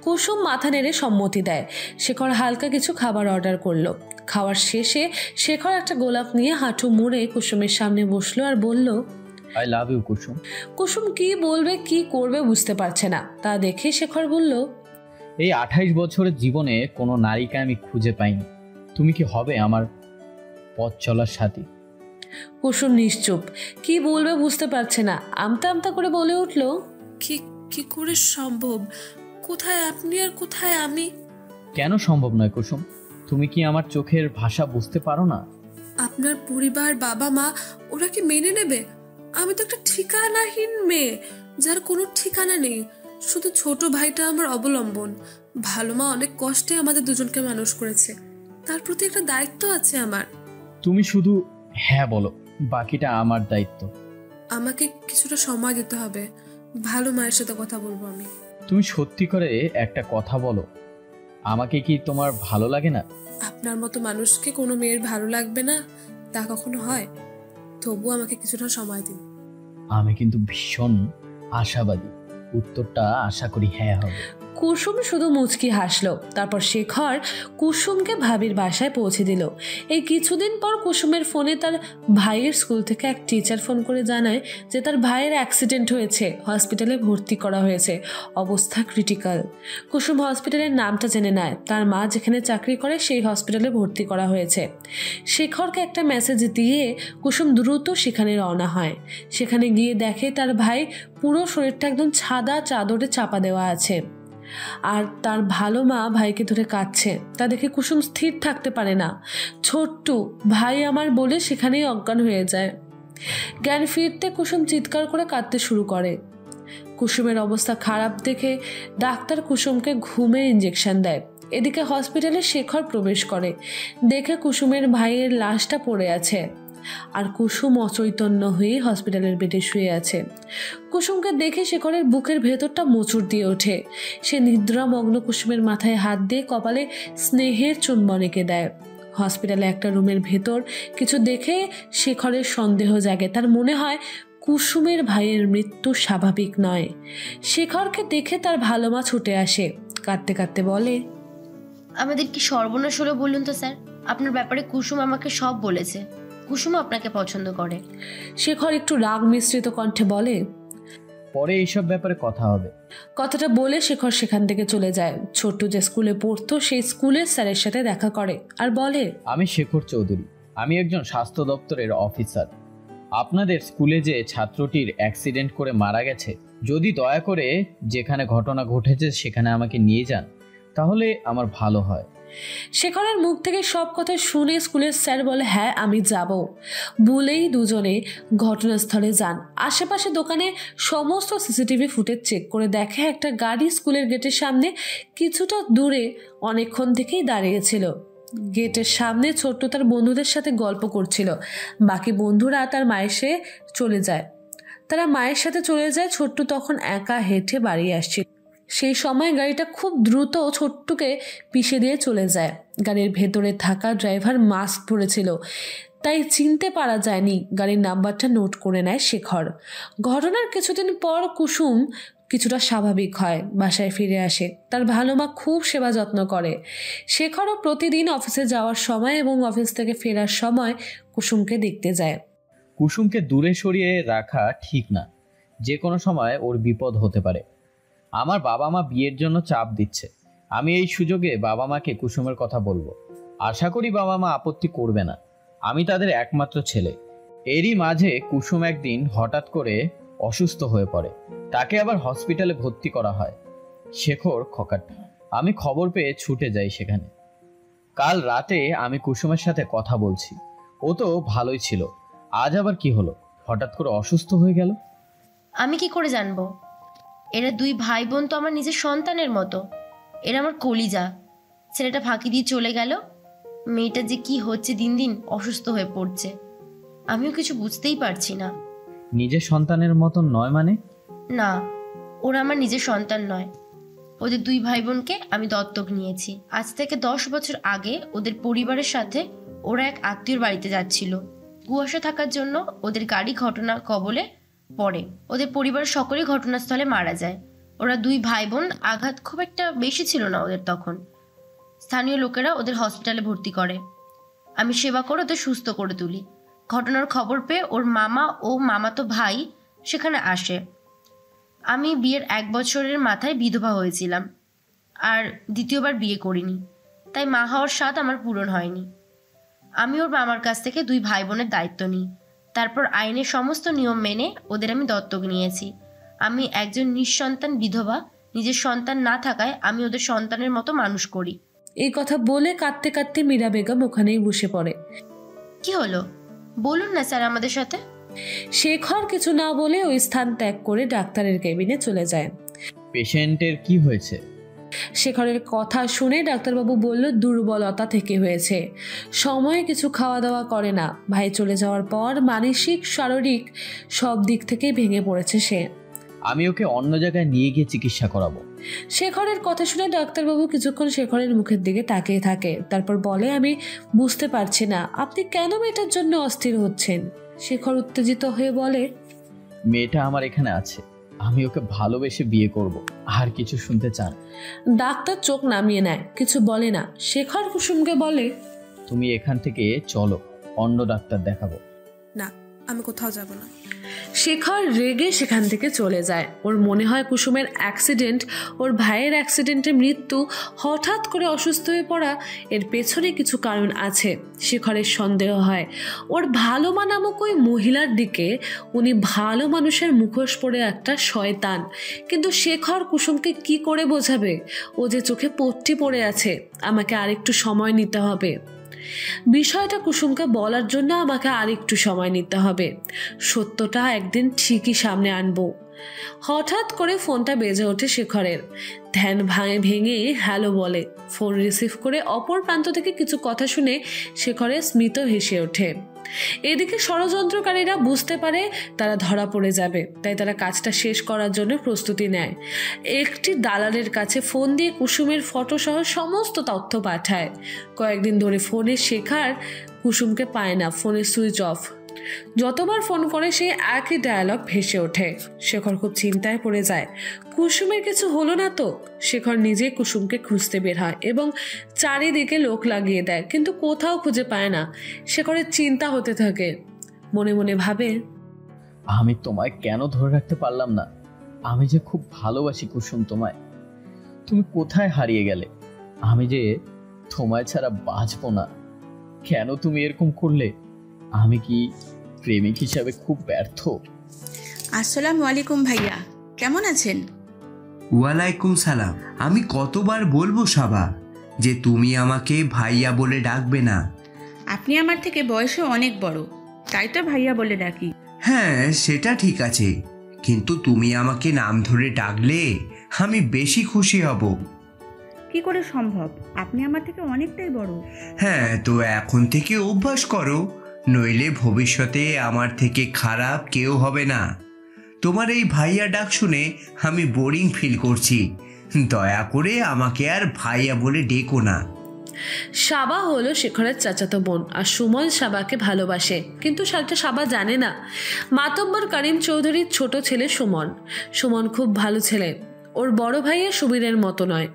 কুসুম মাথা নেড়ে সম্মতি দেয়। শেখর হালকা কিছু খাবার অর্ডার করলো। খাওয়ার শেষে শেখর একটা গোলাপ নিয়ে হাঁটু মুড়ে কুসুমের সামনে বসলো আর বলল, আই লাভ ইউ কুসুম। কুসুম কি বলবে কি করবে বুঝতে পারছে না। তা দেখে শেখর বলল, এই 28 বছরের জীবনে কোনো নারীকে আমি খুঁজে পাইনি। তুমি কি হবে আমার পথ চলার সাথী? কুসুম নিশ্চুপ, কি বলবে বুঝতে পারছে না। আমতা আমতা করে বলে উঠল, কি করে সম্ভব? কোথায় আপনি আর কোথায় আমি? কেন সম্ভব নয় কুসুম? তুমি কি আমার চোখের ভাষা বুঝতে পারো না? আপনার পরিবার, বাবা মা, ওরা কি মেনে নেবে? আমি তো একটা ঠিকানাহীন মেয়ে, যার কোনো ঠিকানা নেই। শুধু ছোট ভাইটা আমার অবলম্বন। ভালো মা অনেক কষ্টে আমাদের দুজনকে মানুষ করেছে, তার প্রতি একটা দায়িত্ব আছে আমার। তুমি শুধু হ্যাঁ বলো, বাকিটা আমার দায়িত্ব। আমাকে কিছুটা সময় দিতে হবে। ভালো মায়ের সাথে কথা বলবো আমি। তুমি সত্যি করে একটা কথা বলো, আমাকে কি তোমার ভালো লাগে না? আপনার মতো মানুষকে কোনো মেয়ের ভালো লাগবে না তা কখনো হয়? তবু আমাকে কিছুটা সময় দিন। আমি কিন্তু ভীষণ আশাবাদী, উত্তরটা আশা করি হ্যাঁ হবে। কুসুম শুধু মুচকি হাসলো। তারপর শেখর কুসুমকে ভাবির বাসায় পৌঁছে দিল। এই কিছুদিন পর কুসুমের ফোনে তার ভাইয়ের স্কুল থেকে এক টিচার ফোন করে জানায় যে তার ভাইয়ের অ্যাক্সিডেন্ট হয়েছে, হসপিটালে ভর্তি করা হয়েছে, অবস্থা ক্রিটিক্যাল। কুসুম হসপিটালের নামটা জেনে নেয়। তার মা যেখানে চাকরি করে সেই হসপিটালে ভর্তি করা হয়েছে। শেখরকে একটা মেসেজ দিয়ে কুসুম দ্রুত সেখানে রওনা হয়। সেখানে গিয়ে দেখে তার ভাই পুরো শরীরটা একদম সাদা চাদরে চাপা দেওয়া আছে, আর তার ভালো মা ভাইকে ধরে কাঁদছে। তা দেখে কুসুম স্থির থাকতে পারে না। ছোট্টু ভাই আমার বলে সেখানেই অজ্ঞান হয়ে যায়। জ্ঞান ফিরতে কুসুম চিৎকার করে কাঁদতে শুরু করে। কুসুমের অবস্থা খারাপ দেখে ডাক্তার কুসুমকে ঘুমের ইঞ্জেকশন দেয়। এদিকে হসপিটালে শেখর প্রবেশ করে, দেখে কুসুমের ভাইয়ের লাশটা পড়ে আছে আর কুসুম অচৈতন্য হয়ে হসপিটালের বেডে শুয়ে আছে। কুসুমকে দেখে শেখরের বুকের ভেতরটা মোচড় দিয়ে ওঠে। সে নিদ্রামগ্ন কুসুমের মাথায় হাত দিয়ে কপালে স্নেহের চুম্বন এঁকে দেয়। হসপিটালে একটা রুমের ভেতর কিছু দেখে শেখরের সন্দেহ জাগে। তার মনে হয় কুসুমের ভাইয়ের মৃত্যু স্বাভাবিক নয়। শেখরকে দেখে তার ভালো মা ছুটে আসে, কাঁদতে কাঁদতে বলে, আমাদের কি সর্বনাশ হলো বলুন তো স্যার। আপনার ব্যাপারে কুসুম আমাকে সব বলেছে। কুসুম আপনাকে পছন্দ করে। শেখর একটু রাগ মিশ্রিত কণ্ঠে বলে, পরে এইসব ব্যাপারে কথা হবে। কথাটা বলে শেখর সেখান থেকে চলে যায়। ছোট্ট যে স্কুলে পড়তো সেই স্কুলের স্যারের সাথে দেখা করে আর বলে, আমি শেখর চৌধুরী, আমি একজন স্বাস্থ্য দপ্তরের অফিসার। আপনাদের স্কুলে যে ছাত্রটির অ্যাক্সিডেন্ট করে মারা গেছে, যদি দয়া করে যেখানে ঘটনা ঘটেছে সেখানে আমাকে নিয়ে যান তাহলে আমার ভালো হয়। শেখরের মুখ থেকে সব কথা শুনে স্কুলের স্যার বলে, হ্যাঁ আমি যাব। বলেই দুজনে ঘটনাস্থলে যান। আশেপাশে দোকানে সমস্ত সিসিটিভি ফুটেজ চেক করে দেখে একটা গাড়ি স্কুলের গেটের সামনে কিছুটা দূরে অনেকক্ষণ থেকেই দাঁড়িয়েছিল। গেটের সামনে ছোট্ট তার বন্ধুদের সাথে গল্প করছিল। বাকি বন্ধুরা তার মায়ের সাথে চলে যায়। তারা মায়ের সাথে চলে যায়। ছোট্ট তখন একা হেঁটে বাড়ি আসছিল। সেই সময় গাড়িটা খুব দ্রুত ছোট্টুকে পিষে দিয়ে চলে যায়। গাড়ির ভেতরে থাকা ড্রাইভার মাস্ক পরেছিল, তাই চিনতে পারা যায়নি। গাড়ির নাম্বারটা নোট করে নেয় শেখর। ঘটনার কিছুদিন পর কুসুম কিছুটা স্বাভাবিক হয়, বাসায় ফিরে আসে। তার ভালো মা খুব সেবা যত্ন করে। শেখরও প্রতিদিন অফিসে যাওয়ার সময় এবং অফিস থেকে ফেরার সময় কুসুমকে দেখতে যায়। কুসুমকে দূরে সরিয়ে রাখা ঠিক না, যে কোনো সময় ওর বিপদ হতে পারে। আমার বাবা মা বিয়ের জন্য চাপ দিচ্ছে, আমি এই সুযোগে বাবা মাকে কুসুমের কথা বলবো। আশা করি বাবা মা আপত্তি করবে না, আমি তাদের একমাত্র ছেলে। এরই মাঝে কুসুম একদিন হঠাৎ করে অসুস্থ হয়ে পড়ে, তাকে আবার হসপিটালে ভর্তি করা হয়। শেখর খকাট। আমি খবর পেয়ে ছুটে যাই সেখানে। কাল রাতে আমি কুসুমের সাথে কথা বলছি, ও তো ভালোই ছিল। আজ আবার কি হলো, হঠাৎ করে অসুস্থ হয়ে গেল? আমি কি করে জানবো? এরা দুই ভাই বোন তো আমার নিজের সন্তানের মতো। এরা আমার কলিজা। ছেলেটা ফাঁকি দিয়ে চলে গেল। মেয়েটা যে কি হচ্ছে, দিন দিন অসুস্থ হয়ে পড়ছে। আমিও কিছু বুঝতেই পারছি না। নিজের সন্তানের মতন নয় মানে? না, ওরা আমার নিজের সন্তান নয়। ওদের দুই ভাই বোনকে আমি দত্তক নিয়েছি। আজ থেকে 10 বছর আগে ওদের পরিবারের সাথে ওরা এক আত্মীয়র বাড়িতে যাচ্ছিল। কুয়াশা থাকার জন্য ওদের গাড়ি ঘটনা কবলে পড়ে। ওদের পরিবারের সকলেই ঘটনাস্থলে মারা যায়। ওরা দুই ভাই বোন, আঘাত খুব একটা বেশি ছিল না ওদের তখন। স্থানীয় লোকেরা ওদের হসপিটালে ভর্তি করে। আমি সেবা করে ওদের সুস্থ করে তুলি। ঘটনার খবর পেয়ে ওর মামা ও মামাতো ভাই সেখানে আসে। আমি বিয়ের 1 বছরের মাথায় বিধবা হয়েছিলাম আর দ্বিতীয়বার বিয়ে করিনি, তাই মা হওয়ার স্বাদ আমার পূরণ হয়নি। আমি ওর মামার কাছ থেকে দুই ভাই বোনের দায়িত্ব নিই। তারপর আইনের সমস্ত নিয়ম মেনে ওদের আমি দত্তক নিয়েছি। আমি একজন নিঃসন্তান বিধবা। নিজের সন্তান না থাকায় আমি ওদের সন্তানের মতো মানুষ করি। এই কথা বলে কাঁদতে কাঁদতে মীরা বেগম ওখানেই বসে পড়ে। কি হলো বলুন না স্যার আমাদের সাথে। শেখর কিছু না বলে ওই স্থান ত্যাগ করে ডাক্তারের কেবিনে চলে যায়। পেশেন্টের কি হয়েছে? শেখরের কথা শুনে ডাক্তারবাবু বলল, দুর্বলতা থেকে হয়েছে, সময়ে কিছু খাওয়া দাওয়া করে না। ভাই চলে যাওয়ার পর মানসিক শারীরিক সব দিক থেকেই ভেঙে পড়েছে সে। আমি ওকে অন্য জায়গায় নিয়ে গিয়ে চিকিৎসা করাবো। শেখরের কথা শুনে ডাক্তারবাবু কিছুক্ষণ শেখরের মুখের দিকে তাকিয়ে থাকে। তারপর বলে, আমি বুঝতে পারছি না আপনি কেন মেয়েটার জন্য অস্থির হচ্ছেন। শেখর উত্তেজিত হয়ে বলে, মেয়েটা আমার এখানে আছে, আমি ওকে ভালোবেসে বিয়ে করব। আর কিছু শুনতে চান? ডাক্তার চোখ নামিয়ে নেয়, কিছু বলে না। শেখর কুসুমকে বলে, তুমি এখান থেকে চলো, অন্য ডাক্তার দেখাবো। না, আমি কোথাও যাব না। শেখর রেগে সেখান থেকে চলে যায়। ওর মনে হয় কুসুমের অ্যাক্সিডেন্ট, ওর ভাইয়ের অ্যাক্সিডেন্টে মৃত্যু, হঠাৎ করে অসুস্থ হয়ে পড়া, এর পেছনে কিছু কারণ আছে। শেখরের সন্দেহ হয় ওর ভালো মা নামক ওই মহিলার দিকে। উনি ভালো মানুষের মুখোশ পরে একটা শয়তান। কিন্তু শেখর কুসুমকে কি করে বোঝাবে? ও যে চোখে পট্টি পড়ে আছে, আমাকে আরেকটু সময় নিতে হবে। বিষয়টা কুসুমকে বলার জন্য আমাকে আরেকটু সময় নিতে হবে। সত্যটা একদিন ঠিকই সামনে আনবো। হঠাৎ করে ফোনটা বেজে ওঠে শেখরের। ধ্যান ভেঙে হ্যালো বলে। ফোন রিসিভ করে অপর প্রান্ত থেকে কিছু কথা শুনে শেখরের স্মিত হেসে ওঠে। এদিকে ষড়যন্ত্রকারীরা বুঝতে পারে তারা ধরা পড়ে যাবে, তাই তারা কাজটা শেষ করার জন্য প্রস্তুতি নেয়। একটি দালালের কাছে ফোন দিয়ে কুসুমের ফটো সহ সমস্ত তথ্য পাঠায়। কয়েকদিন ধরে ফোনে শেখার কুসুমকে পায় না, ফোনের সুইচ অফ। যতবার ফোন করে সে একই ডায়ালগ ভেসে ওঠে। শেখর খুব চিন্তায় পড়ে যায়, কুসুমের কিছু হলো না তো? শেখর নিজে কুসুমকে খুঁজতে বের হয় এবং চারিদিকে লোক লাগিয়ে দেয়, কিন্তু কোথাও খুঁজে পায় না। শেখরের চিন্তা হতে থাকে, মনে মনে ভাবে, আমি তোমায় কেন ধরে রাখতে পারলাম না? আমি যে খুব ভালোবাসি কুসুম তোমায়, তুমি কোথায় হারিয়ে গেলে? আমি যে তোমায় ছাড়া বাঁচবো না। কেন তুমি এরকম করলে? আমি কি প্রেমিক হিসাবে খুব ব্যর্থ? আসসালামু আলাইকুম ভাইয়া, কেমন আছেন? ওয়ালাইকুম সালাম। আমি কতবার বলবো সাবা যে তুমি আমাকে ভাইয়া বলে ডাকবে না? আপনি আমার থেকে বয়সে অনেক বড়, তাই তো ভাইয়া বলে ডাকি। হ্যাঁ, সেটা ঠিক আছে, কিন্তু তুমি আমাকে নাম ধরে ডাকলে আমি বেশি খুশি হব। কি করে সম্ভব? আপনি আমার থেকে অনেকটাই বড়। হ্যাঁ, তো এখন থেকে অভ্যাস করো, নইলে ভবিষ্যতে আমার থেকে খারাপ কেউ হবে না। তোমার এই ভাইয়া ডাক শুনে আমি বোরিং ফিল করছি। দয়া করে আমাকে আর ভাইয়া বলে ডেকো না। সাবা হলো শেখরের চাচাতো বোন, আর সুমন সাবাকে ভালোবাসে, কিন্তু সেটা সাবা জানে না। মাতব্বর করিম চৌধুরীর ছোট ছেলে সুমন। সুমন খুব ভালো ছেলে, ওর বড় ভাইয়া সুবীরের মতো নয়।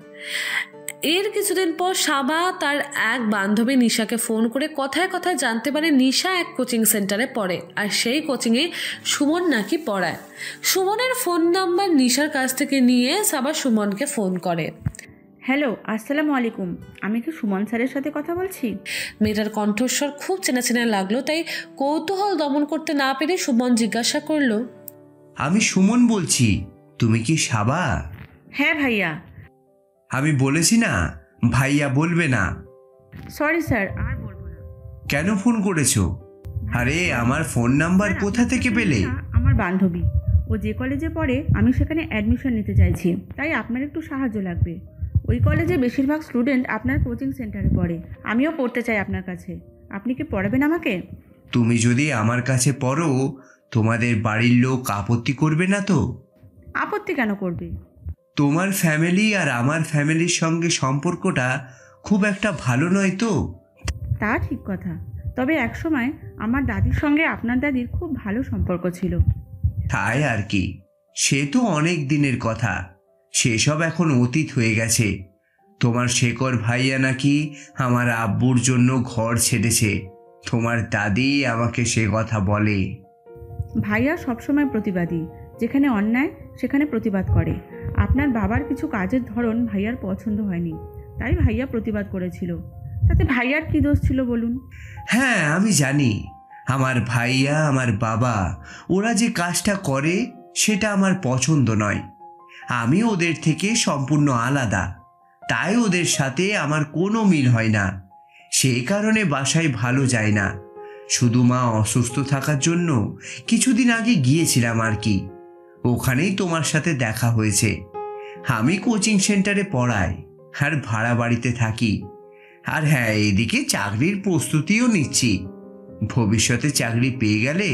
এর কিছুদিন পর সাবা তার এক বান্ধবী নিশাকে ফোন করে কথায় কথায় জানতে পারে নিশা এক কোচিং সেন্টারে পড়ে, আর সেই কোচিংয়ে সুমন নাকি পড়ায়। সুমনের ফোন নাম্বার নিশার কাছ থেকে নিয়ে সাবা সুমনকে ফোন করে। হ্যালো, আসসালামু আলাইকুম, আমি কি সুমন স্যারের সাথে কথা বলছি? মেয়েটার কণ্ঠস্বর খুব চেনা চেনা লাগলো, তাই কৌতূহল দমন করতে না পেরে সুমন জিজ্ঞাসা করলো, আমি সুমন বলছি, তুমি কি সাবা? হ্যাঁ ভাইয়া। আমি বলেছি না ভাইয়া বলবে না। সরি স্যার, আর বলবো না। কেন ফোন করেছো? আরে আমার ফোন নাম্বার কোথা থেকে পেলে? আমার বান্ধবী, ও যে কলেজে পড়ে আমি সেখানে অ্যাডমিশন নিতে চাইছি, তাই আপনার একটু সাহায্য লাগবে। ওই কলেজে বেশিরভাগ স্টুডেন্ট আপনার কোচিং সেন্টারে পড়ে, আমিও পড়তে চাই আপনার কাছে। আপনি কি পড়াবেন আমাকে? তুমি যদি আমার কাছে পড়ো, তোমাদের বাড়ির লোক আপত্তি করবে না তো? আপত্তি কেন করবে? তোমার ফ্যামিলি আর আমার ফ্যামিলির সঙ্গে সম্পর্কটা খুব একটা ভালো নয় তো? তা ঠিক কথা, তবে একসময় আমার দাদির সঙ্গে আপনার দাদির খুব ভালো সম্পর্ক ছিল। তাই আর কি, সে তো অনেক দিনের কথা, সেসব এখন অতীত হয়ে গেছে। তোমার শেখর ভাইয়া নাকি আমার আব্বুর জন্য ঘর ছেড়েছে, তোমার দাদি আমাকে সে কথা বলে। ভাইয়া সবসময় প্রতিবাদী, যেখানে অন্যায় সেখানে প্রতিবাদ করে। আপনার বাবার কিছু কাজের ধরন ভাইয়ার পছন্দ হয়নি, তাই ভাইয়া প্রতিবাদ করেছিল। তাতে ভাইয়ার কি দোষ ছিল বলুন? হ্যাঁ, আমি জানি আমার ভাইয়া আমার বাবা ওরা যে কাজটা করে সেটা আমার পছন্দ নয়। আমি ওদের থেকে সম্পূর্ণ আলাদা, তাই ওদের সাথে আমার কোনো মিল হয় না। সেই কারণে বাসায় ভালো যায় না। শুধু মা অসুস্থ থাকার জন্য কিছুদিন আগে গিয়েছিলাম আর কি। ওখানেই তোমার সাথে দেখা হয়েছে। আমি কোচিং সেন্টারে পড়াই আর ভাড়া বাড়িতে থাকি। আর হ্যাঁ, এদিকে চাকরির প্রস্তুতিও নিচ্ছি। ভবিষ্যতে চাকরি পেয়ে গেলে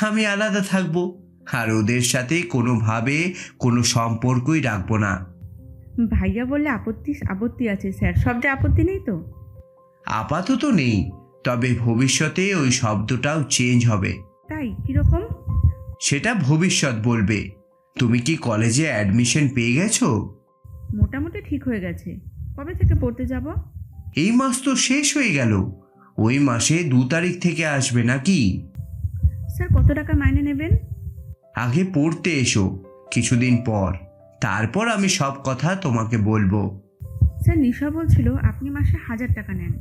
আমি আলাদা থাকবো, আর ওদের সাথে কোনোভাবে কোনো সম্পর্কই রাখবো না। ভাইয়া বললে আপত্তি আছে স্যার, শব্দে আপত্তি নেই তো? আপাতত নেই, তবে ভবিষ্যতে ওই শব্দটাও চেঞ্জ হবে। তাই কিরকম? সেটা ভবিষ্যৎ বলবে। তুমি কি কলেজে অ্যাডমিশন পেয়ে গেছো? মোটামুটি ঠিক হয়ে গেছে। কবে থেকে পড়তে যাব? এই মাস তো শেষ হয়ে গেল, ওই মাসে 2 তারিখ থেকে আসবে নাকি? স্যার কত টাকা মাইনে নেবেন? আগে পড়তে এসো কিছুদিন পর, তারপর আমি সব কথা তোমাকে বলবো। স্যার নিশা বলছিল আপনি মাসে 1000 টাকা নেন।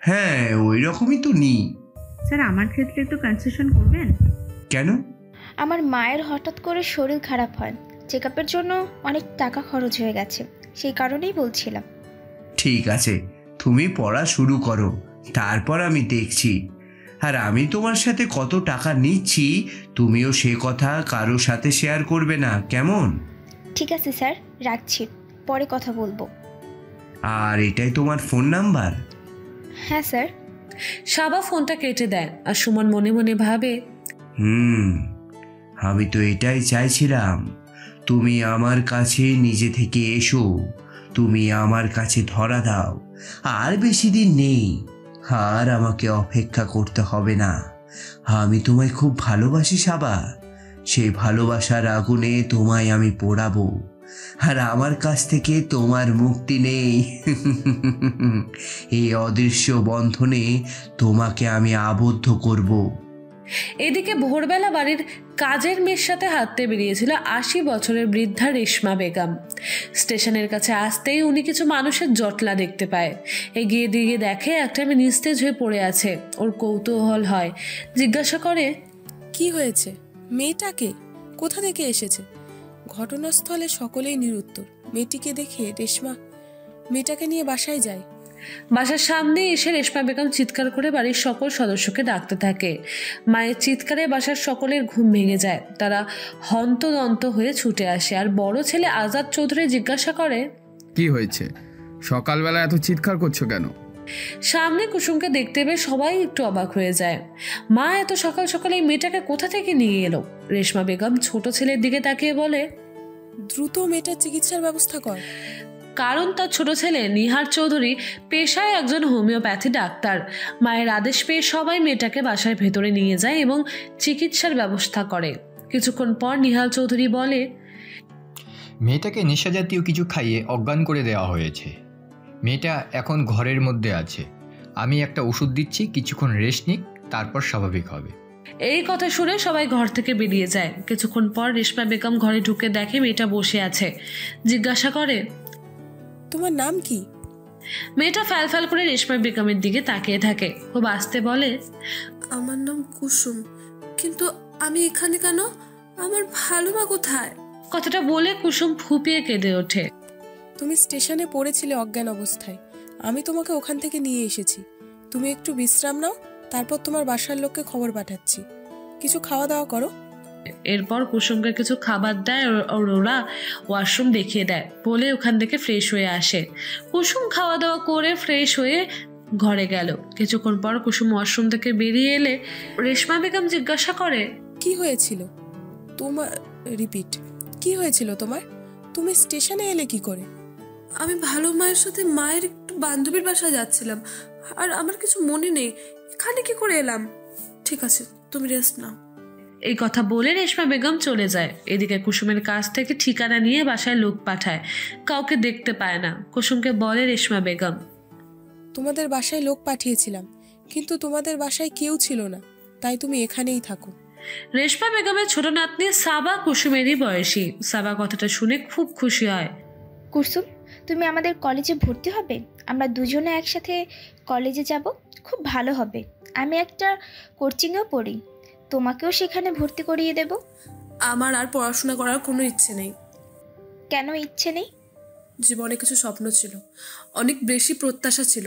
হ্যাঁ, ওই রকমই তো নিই। স্যার আমার ক্ষেত্রে একটু কনসেশন করবেন? কেন? আমার মায়ের হঠাৎ করে শরীর খারাপ হয়, চেক আপের জন্য অনেক টাকা খরচ হয়ে গেছে, সেই কারণেই বলছিলাম। ঠিক আছে, তুমি পড়া শুরু করো, তারপর আমি দেখছি। আর আমি তোমার সাথে কত টাকা নিচ্ছি তুমিও সে কথা কারো সাথে শেয়ার করবে না, কেমন? ঠিক আছে স্যার, রাখছি, পরে কথা বলবো। আর এটাই তোমার ফোন নাম্বার? হ্যাঁ স্যার। সাবা ফোনটা কেটে দেয় আর সুমন মনে মনে ভাবে, আমি তো এটাই চাইছিলাম। তুমি আমার কাছে নিজে থেকে এসো, তুমি আমার কাছে ধরা দাও। আর বেশি দিন নেই, আর আমাকে অপেক্ষা করতে হবে না। আমি তোমায় খুব ভালোবাসি সাবা, সেই ভালোবাসার আগুনে তোমায় আমি পোড়াবো, আর আমার কাছ থেকে তোমার মুক্তি নেই। এই অদৃশ্য বন্ধনে তোমাকে আমি আবদ্ধ করব। এদিকে ভোরবেলা বাড়ির কাজের মেয়ের সাথে হাঁটতে বেরিয়েছিল 80 বছরের বৃদ্ধা রেশমা বেগম। স্টেশনের কাছে আসতেই উনি কিছু মানুষের জটলা দেখতে পায়। এগিয়ে দিয়ে দেখে একটা মেয়ে নিস্তেজ হয়ে পড়ে আছে। ওর কৌতূহল হয়, জিজ্ঞাসা করে, কি হয়েছে? মেয়েটাকে কোথা থেকে এসেছে? ঘটনাস্থলে সকলেই নিরুত্তর। মেয়েটিকে দেখে রেশমা মেয়েটাকে নিয়ে বাসায় যায়। বাসার সামনে এসে রেশমা বেগম চিৎকার করে বাড়ির সকল সদস্যকে ডাকতে থাকে। মায়ের চিৎকারে বাসার সকলের ঘুম ভেঙে যায়। তারা হন্তদন্ত হয়ে ছুটে আসে আর বড় ছেলে আজাদ চৌধুরী জিজ্ঞাসা করে, কি হয়েছে? সকালবেলা এত চিৎকার করছো কেন? সামনে কুসুমকে দেখতে পেয়ে সবাই একটু অবাক হয়ে যায়। মা এত সকাল সকালে এই মেয়েটাকে কোথা থেকে নিয়ে এলো? রেশমা বেগম ছোট ছেলের দিকে তাকিয়ে বলে, দ্রুত মেয়েটার চিকিৎসার ব্যবস্থা কর। কারণ তার ছোট ছেলে নিহার চৌধুরী পেশায় একজন হোমিওপ্যাথি ডাক্তার। মায়ের আদেশ পেয়ে সবাই মেয়েটাকে বাসার ভেতরে নিয়ে যায় এবং চিকিৎসার ব্যবস্থা করে। কিছুক্ষণ পর নিহার চৌধুরী বলে, মেয়েটাকে নেশাজাতীয় কিছু খাইয়ে অজ্ঞান করে দেওয়া হয়েছে। মেয়েটা এখন ঘরের মধ্যে আছে। আমি একটা ওষুধ দিচ্ছি, কিছুক্ষণ রেস্ট নিক, তারপর স্বাভাবিক হবে। এই কথা শুনে সবাই ঘর থেকে বেরিয়ে যায়। কিছুক্ষণ পর রেশমা বেগম ঘরে ঢুকে দেখে মেয়েটা বসে আছে। জিজ্ঞাসা করে, তোমার নাম কি? মেয়েটা ফ্যাল করে রেশমা বেগমের দিকে তাকিয়ে থাকে। খুব আস্তে বলে, আমার নাম কুসুম, কিন্তু আমি এখানে কেন? আমার ভালো মা কোথায়? কথাটা বলে কুসুম ফুপিয়ে কেঁদে ওঠে। তুমি স্টেশনে পড়েছিলে অজ্ঞান অবস্থায়, আমি তোমাকে ওখান থেকে নিয়ে এসেছি। তুমি একটু বিশ্রাম নাও, তারপর তোমার বাসার লোককে খবর পাঠাচ্ছি। কিছু খাওয়া দাওয়া করো। এরপর কুসুমকে কিছু খাবার দেয় আর ওরা ওয়াশরুম দেখিয়ে দেয় বলে ওখান থেকে ফ্রেশ হয়ে আসে। কুসুম খাওয়া দাওয়া করে ফ্রেশ হয়ে ঘরে গেল। কিছুক্ষণ পর কুসুম ওয়াশরুম থেকে বেরিয়ে এলে রেশমা বেগম জিজ্ঞাসা করে, কি হয়েছিল তোমার? রিপিট, কি হয়েছিল তোমার? তুমি স্টেশনে এলে কি করে? আমি ভালো মায়ের সাথে মায়ের একটু বান্ধবীর বাসায় যাচ্ছিলাম, আর আমার কিছু মনে নেই। এখানে কি করে এলাম? ঠিক আছে, তুমি রেস্ট নাও। এই কথা বলে রেশমা বেগম চলে যায়। এদিকে কুসুমের কাছ থেকে ঠিকানা নিয়ে বাসায় লোক পাঠায়, কাউকে দেখতে পায় না। কুসুমকে বলে রেশমা বেগম, তোমাদের বাসায় লোক পাঠিয়েছিলাম, কিন্তু তোমাদের বাসায় কেউ ছিল না, তাই তুমি এখানেই থাকো। রেশমা বেগমের ছোট নাতনি সাবা কুসুমেরই বয়সী। সাবা কথাটা শুনে খুব খুশি হয়। কুসুম, তুমি আমাদের কলেজে ভর্তি হবে? আমরা দুজনে একসাথে কলেজে যাব, খুব ভালো হবে। আমি একটা কোচিংয়েও পড়ি, তোমাকেও সেখানে ভর্তি করিয়ে দেব। আমার আর পড়াশোনা করার কোনো ইচ্ছে নেই। কেন ইচ্ছে নেই? জীবনে কিছু স্বপ্ন ছিল, অনেক বেশি প্রত্যাশা ছিল।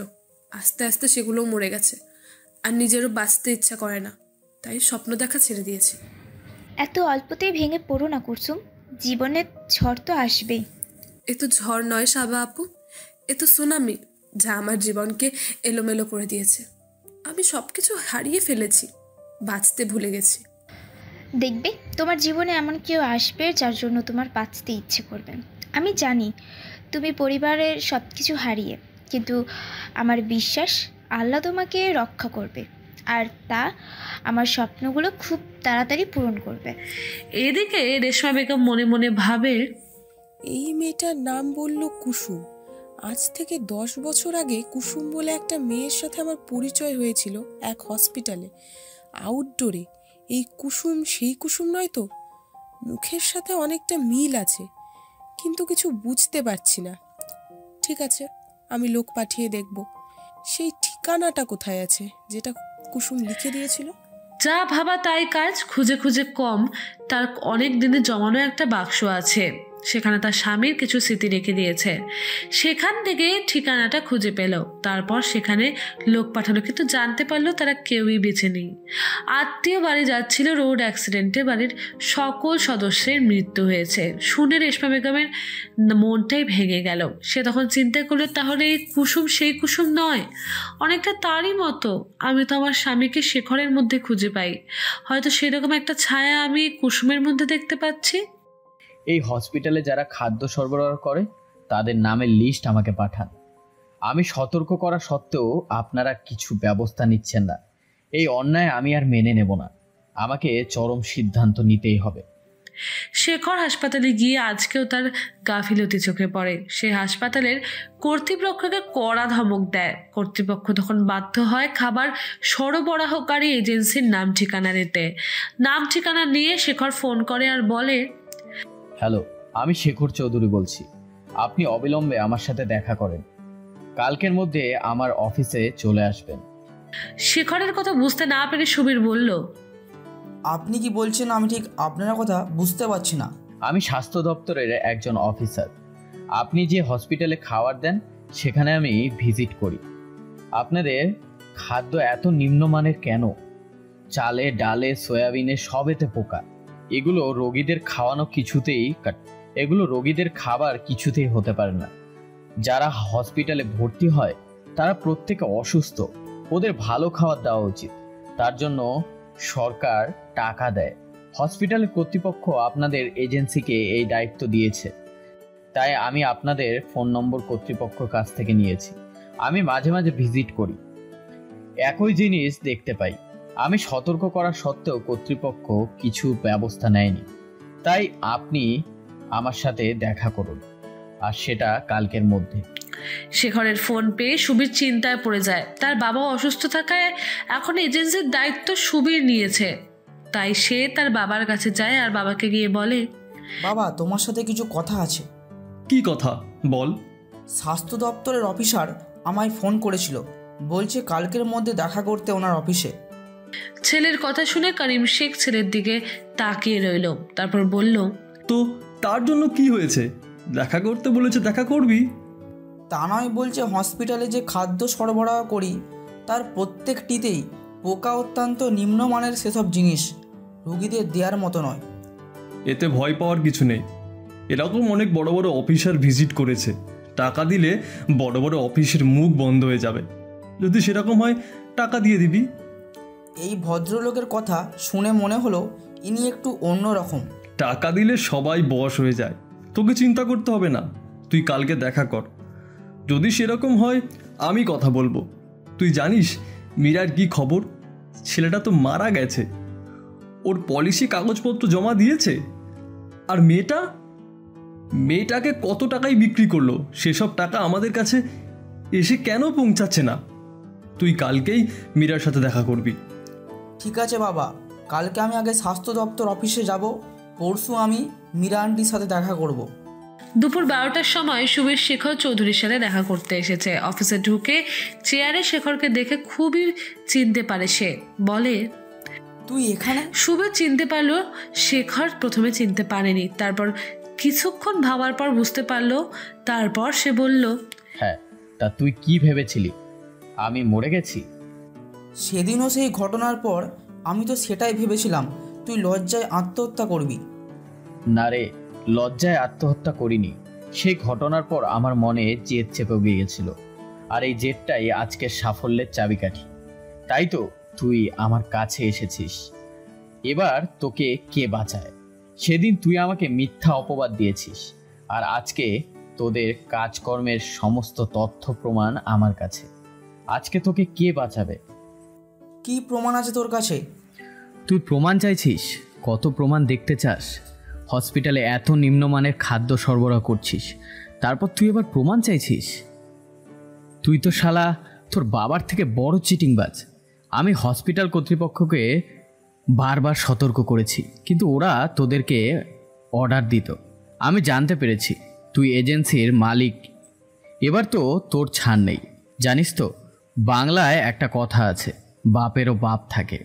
আস্তে আস্তে সেগুলোও মরে গেছে, আর নিজেরও বাঁচতে ইচ্ছা করে না, তাই স্বপ্ন দেখা ছেড়ে দিয়েছি। এত অল্পতেই ভেঙে পড়ো না কুসুম, জীবনের ঝড় তো আসবেই। এ তো ঝড় নয় সাবা আপু, এ তো সুনামি, যা আমার জীবনকে এলোমেলো করে দিয়েছে। আমি সব কিছু হারিয়ে ফেলেছি, বাঁচতে ভুলে গেছি। দেখবে তোমার জীবনে এমন কেউ আসবে যার জন্য তোমার বাঁচতে ইচ্ছে করবে। আমি জানি তুমি পরিবারের সব কিছু হারিয়ে, কিন্তু আমার বিশ্বাস আল্লাহ তোমাকে রক্ষা করবে, আর তা আমার স্বপ্নগুলো খুব তাড়াতাড়ি পূরণ করবে। এদিকে রেশমা বেগম মনে মনে ভাবে, এই মেয়েটার নাম বলল কুসুম। আজ থেকে 10 বছর আগে কুসুম বলে একটা মেয়ের সাথে আমার পরিচয় হয়েছিল এক হসপিটালে, আউটডোরে। এই কুসুম সেই কুসুম নয় তো? মুখের সাথে অনেকটা মিল আছে, কিন্তু কিছু বুঝতে পারছি না। ঠিক আছে, আমি লোক পাঠিয়ে দেখব সেই ঠিকানাটা কোথায় আছে যেটা কুসুম লিখে দিয়েছিল। যা ভাবা তাই কাজ। খুঁজে খুঁজে কম, তার অনেক দিনে জমানো একটা বাক্স আছে। সেখানে তার স্বামীর কিছু স্মৃতি রেখে দিয়েছে। সেখান থেকে ঠিকানাটা খুঁজে পেল, তারপর সেখানে লোক পাঠালো, কিন্তু জানতে পারলো তারা কেউই বেঁচে নেই। আত্মীয় বাড়ি যাচ্ছিল, রোড অ্যাক্সিডেন্টে বাড়ির সকল সদস্যের মৃত্যু হয়েছে। শুনে রেশমা বেগমের মনটাই ভেঙে গেল। সে তখন চিন্তা করলো, তাহলে এই কুসুম সেই কুসুম নয়, অনেকটা তারই মতো। আমি তো আমার স্বামীকে শেখরের মধ্যে খুঁজে পাই, হয়তো সেরকম একটা ছায়া আমি কুসুমের মধ্যে দেখতে পাচ্ছি। এই হসপিটালে যারা খাদ্য সরবরাহ করে তাদের নামের লিস্ট আমাকে পাঠান। আমি সতর্ক করা সত্ত্বেও আপনারা কিছু ব্যবস্থা নিচ্ছেন না। এই অন্যায় আমি আর মেনে নেব না। আমাকে চরম সিদ্ধান্ত নিতেই হবে। শেখর হাসপাতালে গিয়ে আজকেও তার গাফিলতি চোখে পড়ে। সে হাসপাতালের কর্তৃপক্ষকে কড়া ধমক দেয়। কর্তৃপক্ষ তখন বাধ্য হয় খাবার সরবরাহকারী এজেন্সির নাম ঠিকানা দিতে। নাম ঠিকানা নিয়ে শেখর ফোন করে আর বলে, হ্যালো, আমি শেখর চৌধুরী বলছি। আপনি অবিলম্বে আমার সাথে দেখা করেন। কালকের মধ্যে আমার অফিসে চলে আসবেন। শেখরের কথা বুঝতে না পেরে সুবীর বলল, আপনি কি বলছেন? আমি ঠিক আপনার কথা বুঝতে পারছি না। আমি স্বাস্থ্য দপ্তরের একজন অফিসার। আপনি যে হসপিটালে খাবার দেন সেখানে আমি ভিজিট করি। আপনাদের খাদ্য এত নিম্নমানের কেন? চালে, ডালে, সয়াবিনে সবেতে পোকা। এগুলো রোগীদের খাবার কিছুতেই হতে পারে না। যারা হসপিটালে ভর্তি হয় তারা প্রত্যেকে অসুস্থ। ওদের ভালো খাবার দেওয়া উচিত। তার জন্য সরকার টাকা দেয়। হসপিটালের কর্তৃপক্ষ আপনাদের এজেন্সিকে এই দায়িত্ব দিয়েছে, তাই আমি আপনাদের ফোন নম্বর কর্তৃপক্ষের কাছ থেকে নিয়েছি। আমি মাঝে মাঝে ভিজিট করি, একই জিনিস দেখতে পাই। আমি সতর্ক করা সত্ত্বেও কর্তৃপক্ষ কিছু ব্যবস্থা নেয়নি। তাই আপনি আমার সাথে দেখা করুন, আর সেটা কালকের মধ্যে। শেখরের ফোন পেয়ে সুবীর চিন্তায় পড়ে যায়। তার বাবা অসুস্থ থাকায় এখন এজেন্সির দায়িত্ব সুবীর নিয়েছে। তাই সে তার বাবার কাছে যায় আর বাবাকে গিয়ে বলে, বাবা, তোমার সাথে কিছু কথা আছে। কি কথা বল। স্বাস্থ্য দপ্তরের অফিসার আমায় ফোন করেছিল, বলছে কালকের মধ্যে দেখা করতে ওনার অফিসে। ছেলের কথা শুনে করিম শেখ ছেলের দিকে তাকিয়ে রইল, তারপর বলল, তো তার জন্য কি হয়েছে? দেখা করতে বলেছে, দেখা করবি। তা নয়, বলছে হসপিটালে যে খাদ্য সরবরাহ করি তার প্রত্যেকটিতেই পোকা, অত্যন্ত নিম্নমানের সেসব জিনিস, রোগীদের দেওয়ার মতো নয়। এতে ভয় পাওয়ার কিছু নেই। এরকম অনেক বড় বড় অফিসার ভিজিট করেছে। টাকা দিলে বড় বড় অফিসের মুখ বন্ধ হয়ে যাবে। যদি সেরকম হয় টাকা দিয়ে দিবি। এই ভদ্রলোকের কথা শুনে মনে হলো ইনি একটু অন্যরকম। টাকা দিলে সবাই বশ হয়ে যায়, তোকে চিন্তা করতে হবে না। তুই কালকে দেখা কর, যদি সেরকম হয় আমি কথা বলবো। তুই জানিস মীরার কি খবর? ছেলেটা তো মারা গেছে। ওর পলিসি কাগজপত্র জমা দিয়েছে। আর মেয়েটাকে কত টাকায় বিক্রি করলো, সেসব টাকা আমাদের কাছে এসে কেন পৌঁছাচ্ছে না? তুই কালকেই মীরার সাথে দেখা করবি। ঠিক আছে বাবা, কালকে আমি আগে স্বাস্থ্য দপ্তর অফিসে যাব, পরশু আমি মীরা আন্টির সাথে দেখা করব। দুপুর 12টার সময় সুবীর শেখর চৌধুরীর সাথে দেখা করতে এসেছে। অফিসে ঢুকে চেয়ারে শেখরকে দেখে খুবই চিনতে পারে। সে বলে, তুই এখানে? সুবীর চিনতে পারলো, শেখর প্রথমে চিনতে পারেনি। তারপর কিছুক্ষণ ভাবার পর বুঝতে পারলো। তারপর সে বলল, হ্যাঁ, তা তুই কি ভেবেছিলি আমি মরে গেছি? সেদিনও সেই ঘটনার পর আমি তো সেটাই ভেবেছিলাম তুই লজ্জায় আত্মহত্যা করবি। না রে, লজ্জায় আত্মহত্যা করিনি। সেই ঘটনার পর আমার মনে জেদ চেপে গিয়েছিল, আর এই জেদটাই আজকের সাফল্যের চাবিকাঠি। তাই তো তুই আমার কাছে এসেছিস। এবার তোকে কে বাঁচায়? সেদিন তুই আমাকে মিথ্যা অপবাদ দিয়েছিস, আর আজকে তোদের কাজকর্মের সমস্ত তথ্য প্রমাণ আমার কাছে। আজকে তোকে কে বাঁচাবে? কি প্রমাণ আছে তোর কাছে? তুই প্রমাণ চাইছিস? কত প্রমাণ দেখতে চাস? হসপিটালে এত নিম্নমানের খাদ্য সরবরাহ করছিস, তারপর তুই এবার প্রমাণ চাইছিস? তুই তো শালা তোর বাবার থেকে বড় চিটিংবাজ। আমি হসপিটাল কর্তৃপক্ষকে বারবার সতর্ক করেছি, কিন্তু ওরা তোদেরকে অর্ডার দিত। আমি জানতে পেরেছি তুই এজেন্সির মালিক। এবার তো তোর ছাড় নেই। জানিস তো, বাংলায় একটা কথা আছে, বাপেরও বাপ থাকে।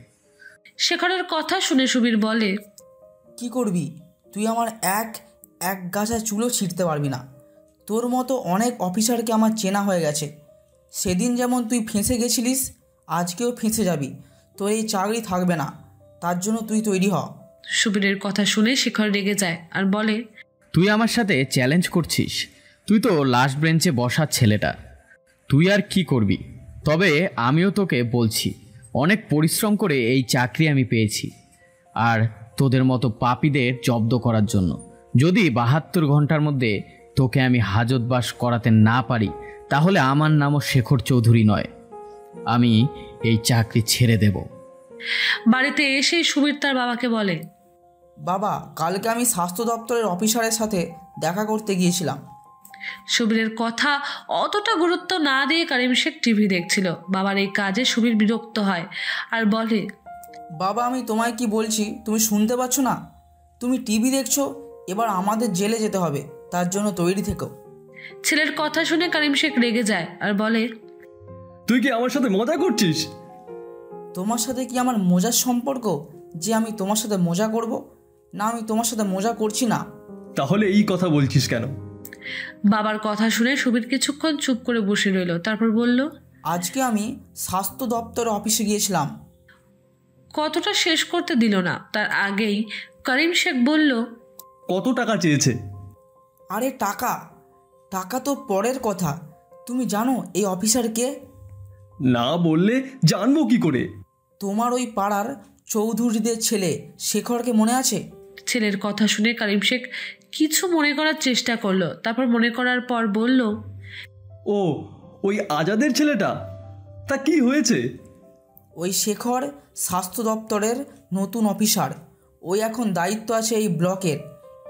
শেখরের কথা শুনে সুবীর বলে, কি করবি? তুই আমার এক গাছা চুলো ছিঁড়তে পারবি না। তোর মতো অনেক অফিসারকে আমার চেনা হয়ে গেছে। সেদিন যেমন তুই ফেঁসে গেছিলিস, আজকেও ফেঁসে যাবি। তোর এই চাকরি থাকবে না, তার জন্য তুই তৈরি হ। সুবীরের কথা শুনে শেখর রেগে যায় আর বলে, তুই আমার সাথে চ্যালেঞ্জ করছিস? তুই তো লাস্ট বেঞ্চে বসার ছেলেটা, তুই আর কি করবি? তবে আমিও তোকে বলছি, অনেক পরিশ্রম করে এই চাকরি আমি পেয়েছি, আর তোদের মতো পাপীদের জব্দ করার জন্য। যদি 72 ঘন্টার মধ্যে তোকে আমি হাজতবাস করাতে না পারি, তাহলে আমার নামও শেখর চৌধুরী নয়, আমি এই চাকরি ছেড়ে দেব। বাড়িতে এসে সুবীর তার বাবাকে বলে, বাবা, কালকে আমি স্বাস্থ্য দপ্তরের অফিসারের সাথে দেখা করতে গিয়েছিলাম। সুবীরের কথা অতটা গুরুত্ব না দিয়ে করিম শেখ টিভি দেখছিল। বাবার এই কাজে সুবীর বিরক্ত হয় আর বলে, বাবা, আমি তোমায় কি বলছি তুমি শুনতে পাচ্ছ না? তুমি টিভি দেখছো, এবার আমাদের জেলে যেতে হবে, তার জন্য তৈরি থেকো। ছেলের কথা শুনে করিম শেখ রেগে যায় আর বলে, তুই কি আমার সাথে মজা করছিস? তোমার সাথে কি আমার মজার সম্পর্ক যে আমি তোমার সাথে মজা করব? না, আমি তোমার সাথে মজা করছি না। তাহলে এই কথা বলছিস কেন? বাবার কথা শুনে সুবীর কিছুক্ষণ চুপ করে বসে রইল, তারপর বলল, আজকে আমি স্বাস্থ্য দপ্তরের অফিসে গিয়েছিলাম। কতটা শেষ করতে দিল না, তার আগেই করিম শেখ বলল, কত টাকা চেয়েছে? আরে টাকা টাকা তো পরের কথা। তুমি জানো এই অফিসার কে? না বললে জানবো কি করে? তোমার ওই পাড়ার চৌধুরীদের ছেলে শেখরকে মনে আছে? ছেলের কথা শুনে করিম শেখ কিছু মনে করার চেষ্টা করলো, তারপর মনে করার পর বলল, ও, ওই আজাদের ছেলেটা? তা কি হয়েছে? ওই শেখর স্বাস্থ্য দপ্তরের নতুন অফিসার। ওই এখন দায়িত্ব আছে এই ব্লকের।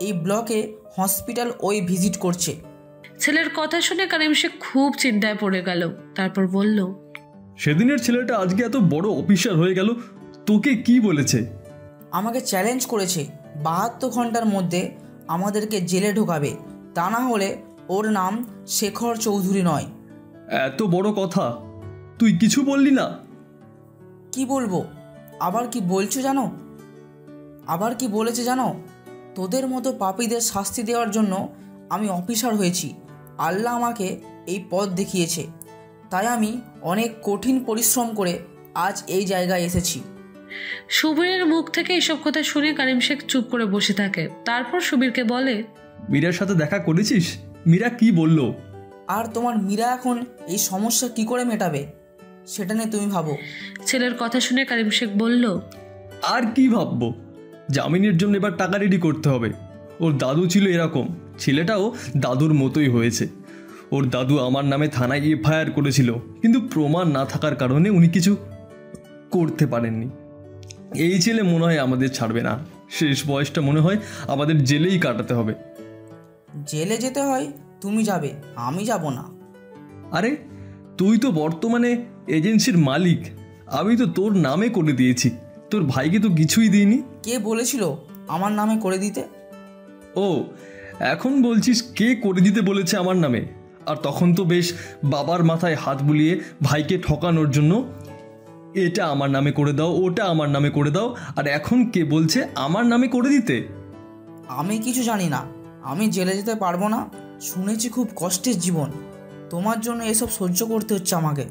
এই ব্লকে হসপিটাল ওই ভিজিট করছে। ছেলের কথা শুনে করিম শেখ খুব চিন্তায় পড়ে গেল, তারপর বলল, সেদিনের ছেলেটা আজকে এত বড় অফিসার হয়ে গেল, তোকে কি বলেছে? আমাকে চ্যালেঞ্জ করেছে 72 ঘন্টার মধ্যে আমাদেরকে জেলে ঢোকাবে, তা না হলে ওর নাম শেখর চৌধুরী নয়। এত বড় কথা, তুই কিছু বললি না? কি বলবো? আবার কি বলছো জানো? আবার কি বলেছে জানো? তোদের মতো পাপীদের শাস্তি দেওয়ার জন্য আমি অফিসার হয়েছি। আল্লাহ আমাকে এই পথ দেখিয়েছে, তাই আমি অনেক কঠিন পরিশ্রম করে আজ এই জায়গায় এসেছি। সুবীরের মুখ থেকে এসব কথা শুনে করিম শেখ চুপ করে বসে থাকে। তারপর সুবীরকে বলে, মীরার সাথে দেখা করেছিস? মীরা কি বলল? আর তোমার মীরা এখন এই সমস্যা কি করে মেটাবে সেটা নিয়ে তুমি ভাবো। ছেলের কথা শুনে করিম শেখ বলল, আর কি ভাববো? জামিনের জন্য এবার টাকা রেডি করতে হবে। ওর দাদু ছিল এরকম, ছেলেটাও দাদুর মতোই হয়েছে। ওর দাদু আমার নামে থানায় এফআইআর করেছিল, কিন্তু প্রমাণ না থাকার কারণে উনি কিছু করতে পারেননি। এই ছেলে মনে হয় আমাদের ছাড়বে না। শেষ বয়সটা মনে হয় আমাদের জেলেই কাটাতে হবে। জেলে যেতে হয় তুমি যাবে, আমি যাব না। আরে তুই তো বর্তমানে এজেন্সির মালিক, আমি তো তোর নামে করে দিয়েছি, তোর ভাইকে তো কিছুই দিইনি। কে বলেছিল আমার নামে করে দিতে? ও, এখন বলছিস কে করে দিতে বলেছে আমার নামে? আর তখন তো বেশ বাবার মাথায় হাত বুলিয়ে ভাইকে ঠকানোর জন্য এটা আমার নামে করে দাও, ওটা আমার নামে করে দাও, আর এখন কে বলছে আমার নামে করে দিতে? আমি কিছু জানি না, আমি জেলে যেতে পারবো না। শুনেছি খুব কষ্টের জীবন, তোমার জন্য এসব সহ্য করতে হচ্ছে আমাকে।